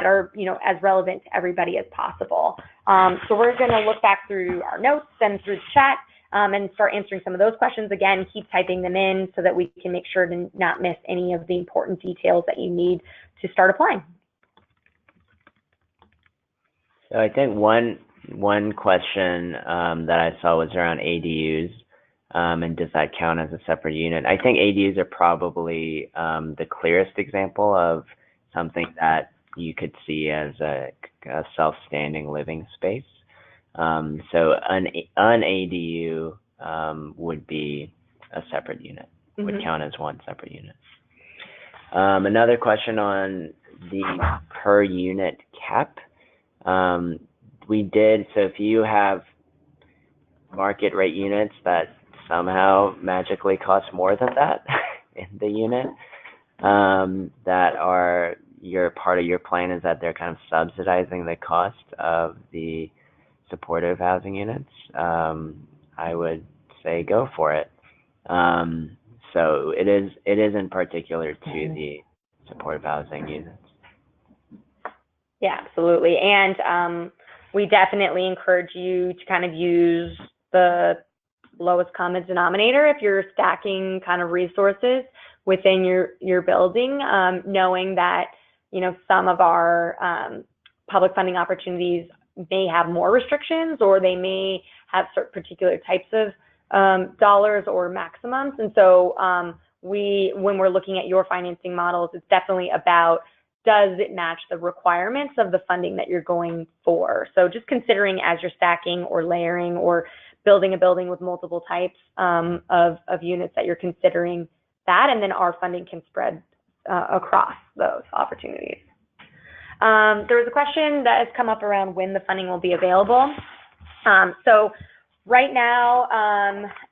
are as relevant to everybody as possible. So we're going to look back through our notes and through the chat and start answering some of those questions. Again, keep typing them in so that we can make sure to not miss any of the important details that you need to start applying. So I think one question that I saw was around ADUs, and does that count as a separate unit? I think ADUs are probably the clearest example of something that you could see as a self-standing living space. So an ADU would be a separate unit, would count as one separate unit. Another question on the per unit cap. So if you have market rate units that somehow magically cost more than that in the unit, that are part of your plan is that they're kind of subsidizing the cost of the supportive housing units, I would say go for it. So it is in particular to the supportive housing units. Yeah, absolutely. And we definitely encourage you to kind of use the lowest common denominator if you're stacking kind of resources within your building, knowing that, some of our public funding opportunities may have more restrictions, or they may have certain particular types of dollars or maximums. And so when we're looking at your financing models, it's definitely about, does it match the requirements of the funding that you're going for? So just considering as you're stacking or layering or building a building with multiple types of units that you're considering that, and then our funding can spread across those opportunities. There was a question that has come up around when the funding will be available. So right now,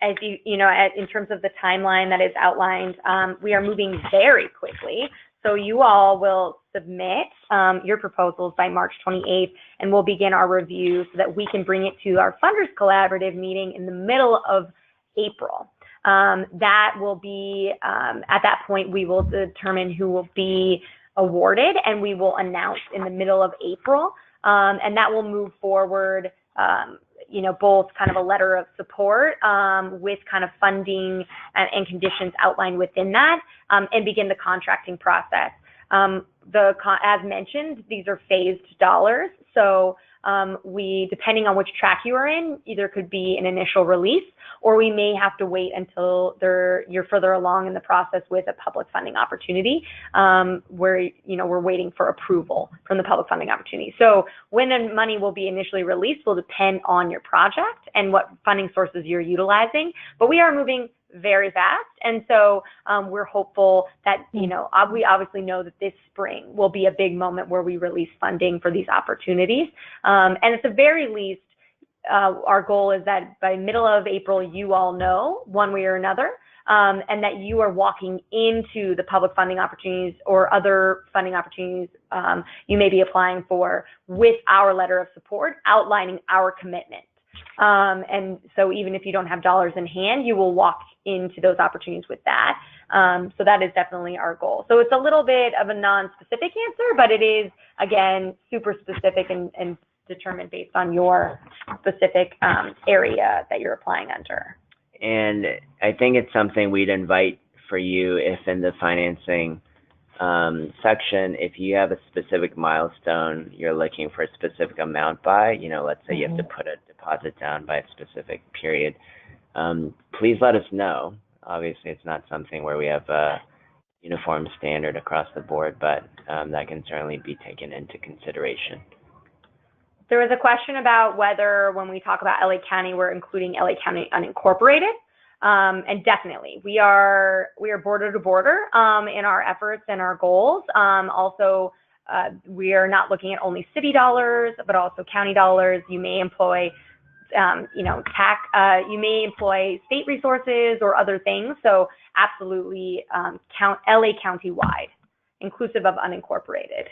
as you know, in terms of the timeline that is outlined, we are moving very quickly. So you all will submit your proposals by March 28th, and we'll begin our review so that we can bring it to our Funders Collaborative meeting in the middle of April. That will be, at that point, we will determine who will be awarded, and we will announce in the middle of April, and that will move forward, you know, both kind of a letter of support with kind of funding and conditions outlined within that, and begin the contracting process. As mentioned, these are phased dollars, so depending on which track you are in, either could be an initial release, or we may have to wait until you're further along in the process with a public funding opportunity, where, you know, we're waiting for approval from the public funding opportunity. So when the money will be initially released will depend on your project and what funding sources you're utilizing, but we are moving very fast, and so we're hopeful that, you know, we obviously know that this spring will be a big moment where we release funding for these opportunities, and at the very least, our goal is that by middle of April, you all know one way or another, and that you are walking into the public funding opportunities or other funding opportunities you may be applying for with our letter of support outlining our commitment. And so even if you don't have dollars in hand, you will walk into those opportunities with that. So that is definitely our goal. So it's a little bit of a non-specific answer, but it is, again, super specific and determined based on your specific area that you're applying under. And I think it's something we'd invite for you if in the financing section, if you have a specific milestone you're looking for a specific amount by, you know, let's say you have to put a deposit down by a specific period, please let us know. Obviously, it's not something where we have a uniform standard across the board, but that can certainly be taken into consideration. There was a question about whether when we talk about LA County, we're including LA County unincorporated. And definitely, we are border to border in our efforts and our goals. Also, we are not looking at only city dollars, but also county dollars. You may employ, you know, you may employ state resources or other things. So absolutely, LA County wide, inclusive of unincorporated.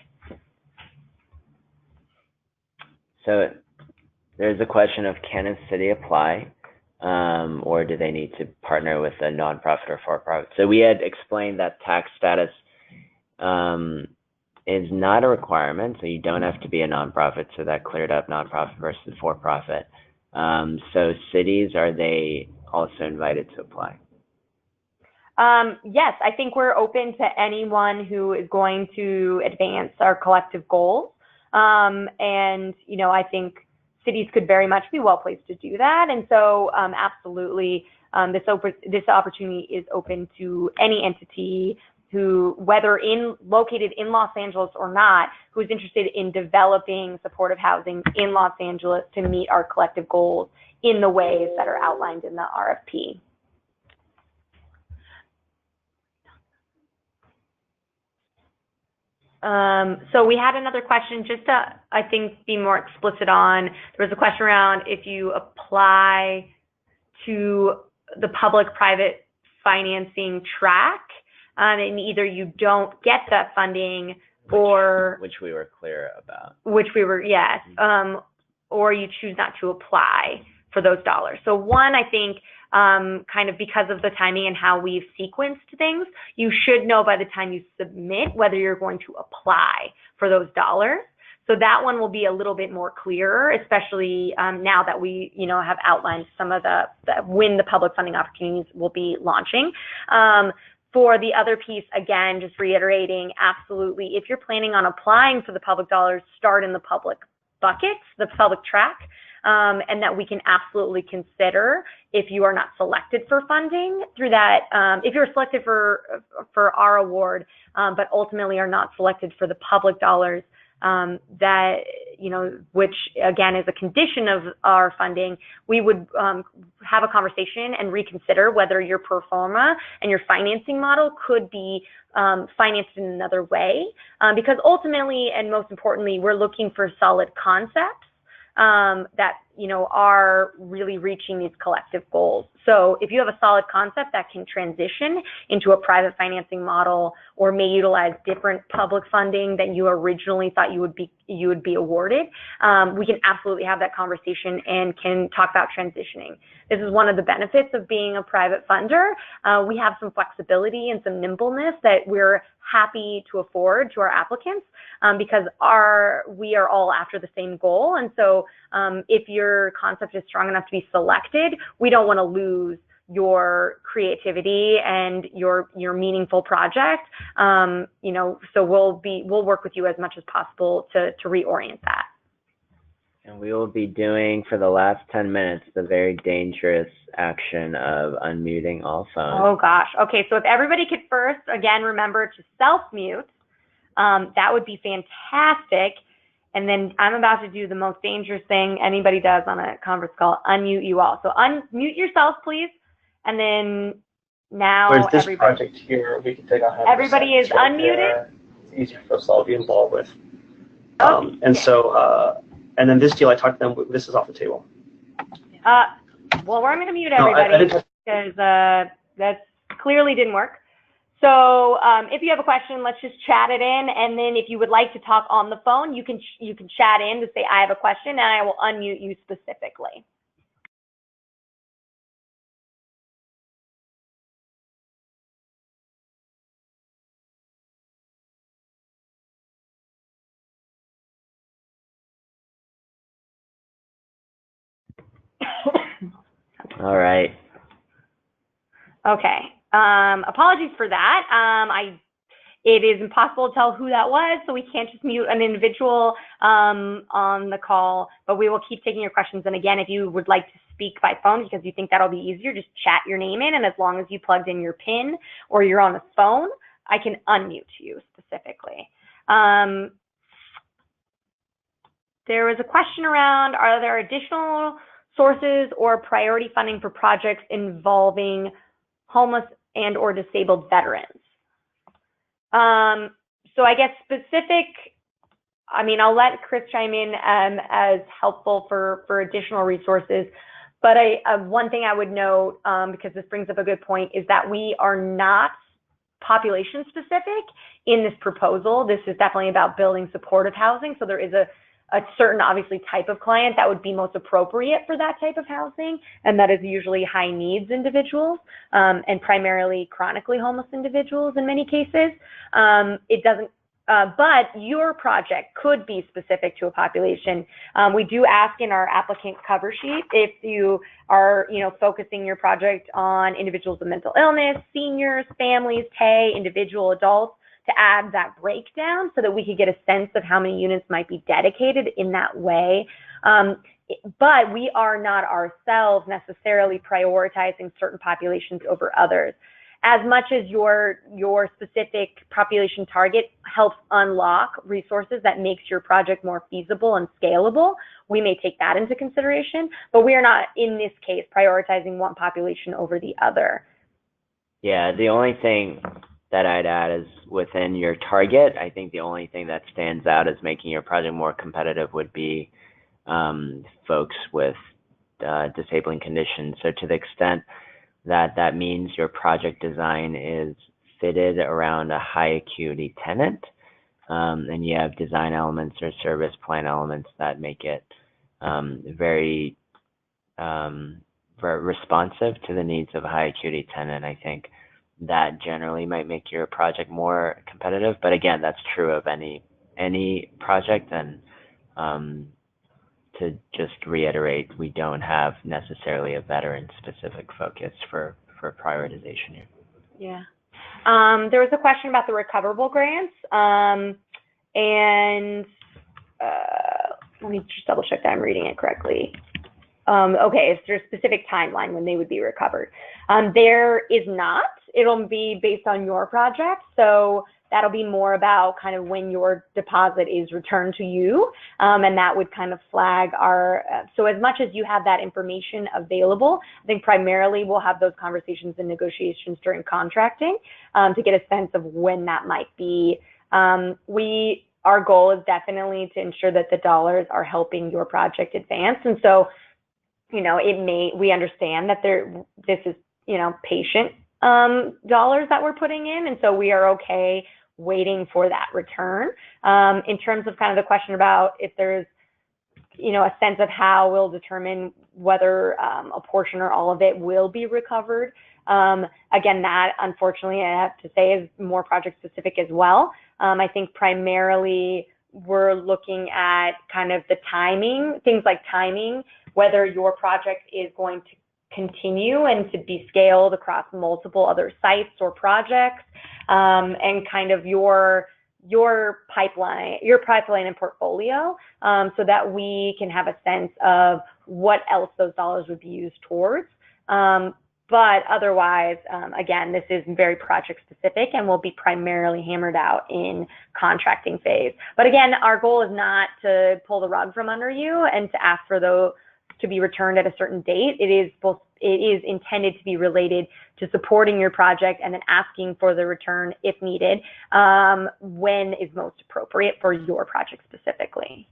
So there's a question of, can a city apply? Or do they need to partner with a nonprofit or for-profit? So we had explained that tax status is not a requirement, so you don't have to be a nonprofit, so that cleared up nonprofit versus for-profit. So cities, are they also invited to apply? Yes, I think we're open to anyone who is going to advance our collective goals. And, you know, I think cities could very much be well placed to do that. And so absolutely, this opportunity is open to any entity who, whether located in Los Angeles or not, who is interested in developing supportive housing in Los Angeles to meet our collective goals in the ways that are outlined in the RFP. So we had another question just to, I think, be more explicit on. There was a question around if you apply to the public-private financing track, and either you don't get that funding or... Which we were clear about. Which we were, yes. Or you choose not to apply for those dollars. So one, I think, kind of because of the timing and how we've sequenced things, you should know by the time you submit whether you're going to apply for those dollars. So that one will be a little bit more clearer, especially now that we, you know, have outlined some of when the public funding opportunities will be launching. For the other piece, again, just reiterating, absolutely, if you're planning on applying for the public dollars, start in the public buckets, the public track. And that we can absolutely consider if you are not selected for funding through that, if you're selected for our award, but ultimately are not selected for the public dollars, that, which again is a condition of our funding, we would have a conversation and reconsider whether your pro forma and your financing model could be financed in another way, because ultimately and most importantly, we're looking for solid concepts that are really reaching these collective goals. So if you have a solid concept that can transition into a private financing model or may utilize different public funding than you originally thought you would be awarded, we can absolutely have that conversation and can talk about transitioning. This is one of the benefits of being a private funder. We have some flexibility and some nimbleness that we're happy to afford to our applicants, because we are all after the same goal. And so if your concept is strong enough to be selected, we don't want to lose your creativity and your meaningful project. So we'll work with you as much as possible to reorient that. And we will be doing, for the last 10 minutes, the very dangerous action of unmuting all phones. Oh gosh. Okay, so if everybody could first, again, remember to self-mute, that would be fantastic. And then I'm about to do the most dangerous thing anybody does on a conference call, unmute you all. So unmute yourself, please. And then now Whereas this everybody. project here, we can take 100%. Everybody is right unmuted? there. It's easier for us all to be involved with. Okay. And so, and then this deal, I talked to them, this is off the table. Well, I'm going to mute everybody because that clearly didn't work. So if you have a question, let's just chat it in. And then if you would like to talk on the phone, you can chat in to say, I have a question, and I will unmute you specifically. All right. Okay. Apologies for that. It is impossible to tell who that was, so we can't just mute an individual on the call, but we will keep taking your questions. And again, if you would like to speak by phone because you think that'll be easier, just chat your name in, and as long as you plugged in your PIN or you're on the phone, I can unmute you specifically. There was a question around, are there additional sources or priority funding for projects involving homeless and or disabled veterans? So I guess I'll let Chris chime in as helpful for additional resources. But one thing I would note, because this brings up a good point, is that we are not population specific in this proposal. This is definitely about building supportive housing. So there is a certain, obviously, type of client that would be most appropriate for that type of housing, and that is usually high needs individuals and primarily chronically homeless individuals in many cases. It doesn't, but your project could be specific to a population. We do ask in our applicant cover sheet if you are, focusing your project on individuals with mental illness, seniors, families, TAY, individual adults, to add that breakdown so that we could get a sense of how many units might be dedicated in that way. But we are not ourselves necessarily prioritizing certain populations over others. As much as your specific population target helps unlock resources that makes your project more feasible and scalable, we may take that into consideration, but we are not, in this case, prioritizing one population over the other. Yeah, the only thing that I'd add is within your target, I think the only thing that stands out as making your project more competitive would be folks with disabling conditions. So to the extent that that means your project design is fitted around a high acuity tenant, and you have design elements or service plan elements that make it very responsive to the needs of a high acuity tenant, I think that generally might make your project more competitive. But again, that's true of any project. And to just reiterate, we don't have necessarily a veteran specific focus for prioritization here. Yeah. There was a question about the recoverable grants. And let me just double check that I'm reading it correctly. Okay, is there a specific timeline when they would be recovered? There is not. It'll be based on your project. So that'll be more about kind of when your deposit is returned to you, and that would kind of flag our, so as much as you have that information available, I think primarily we'll have those conversations and negotiations during contracting to get a sense of when that might be. Our goal is definitely to ensure that the dollars are helping your project advance, and so, you know, we understand that this is, you know, patient dollars that we're putting in, and so we are okay waiting for that return. In terms of kind of the question about if there's, you know, a sense of how we'll determine whether a portion or all of it will be recovered. Again, that unfortunately I have to say is more project specific as well. I think primarily we're looking at kind of the timing, things like timing, whether your project is going to continue and to be scaled across multiple other sites or projects, and kind of your pipeline and portfolio, so that we can have a sense of what else those dollars would be used towards. But otherwise, again, this is very project specific and will be primarily hammered out in contracting phase. But again, our goal is not to pull the rug from under you and to ask for those to be returned at a certain date. It is intended to be related to supporting your project and then asking for the return if needed, when is most appropriate for your project specifically.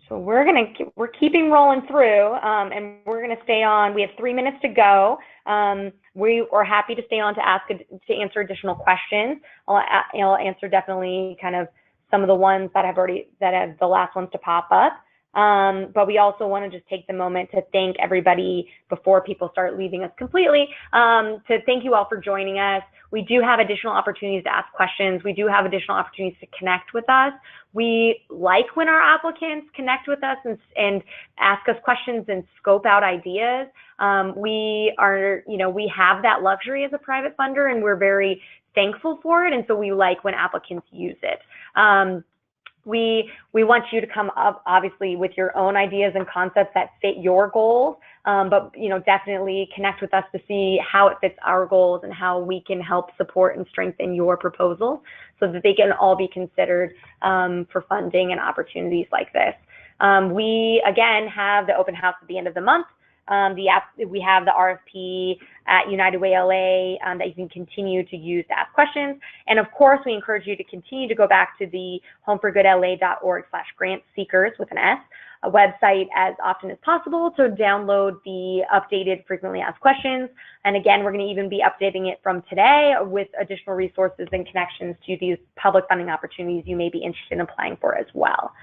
So we're keeping rolling through, and we're gonna stay on. We have 3 minutes to go. We are happy to stay on to answer additional questions. I'll answer definitely kind of some of the ones that have the last ones to pop up. But we also want to just take the moment to thank everybody before people start leaving us completely, to thank you all for joining us. We do have additional opportunities to ask questions. We do have additional opportunities to connect with us. We like when our applicants connect with us and ask us questions and scope out ideas. We have that luxury as a private funder, and we're very thankful for it. And so we like when applicants use it. We want you to come up, obviously, with your own ideas and concepts that fit your goals, but definitely connect with us to see how it fits our goals and how we can help support and strengthen your proposals so that they can all be considered for funding and opportunities like this. We, again, have the open house at the end of the month. We have the RFP at United Way LA that you can continue to use to ask questions. And of course, we encourage you to continue to go back to the homeforgoodla.org/grant-seekers with an S, a website as often as possible to download the updated frequently asked questions. And again, we're going to even be updating it from today with additional resources and connections to these public funding opportunities you may be interested in applying for as well.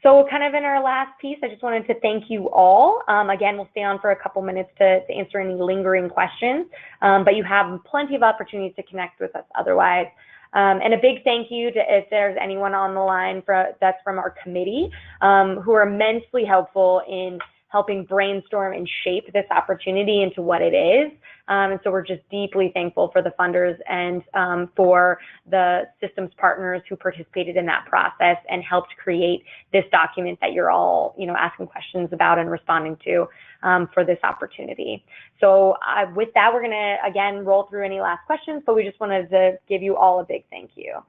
So kind of in our last piece, I just wanted to thank you all. Again, we'll stay on for a couple minutes to answer any lingering questions, but you have plenty of opportunities to connect with us otherwise. And a big thank you to, if there's anyone on the line that's from our committee, who are immensely helpful in helping brainstorm and shape this opportunity into what it is. And so we're just deeply thankful for the funders and for the systems partners who participated in that process and helped create this document that you're all, asking questions about and responding to for this opportunity. So with that, we're going to, again, roll through any last questions, but we just wanted to give you all a big thank you.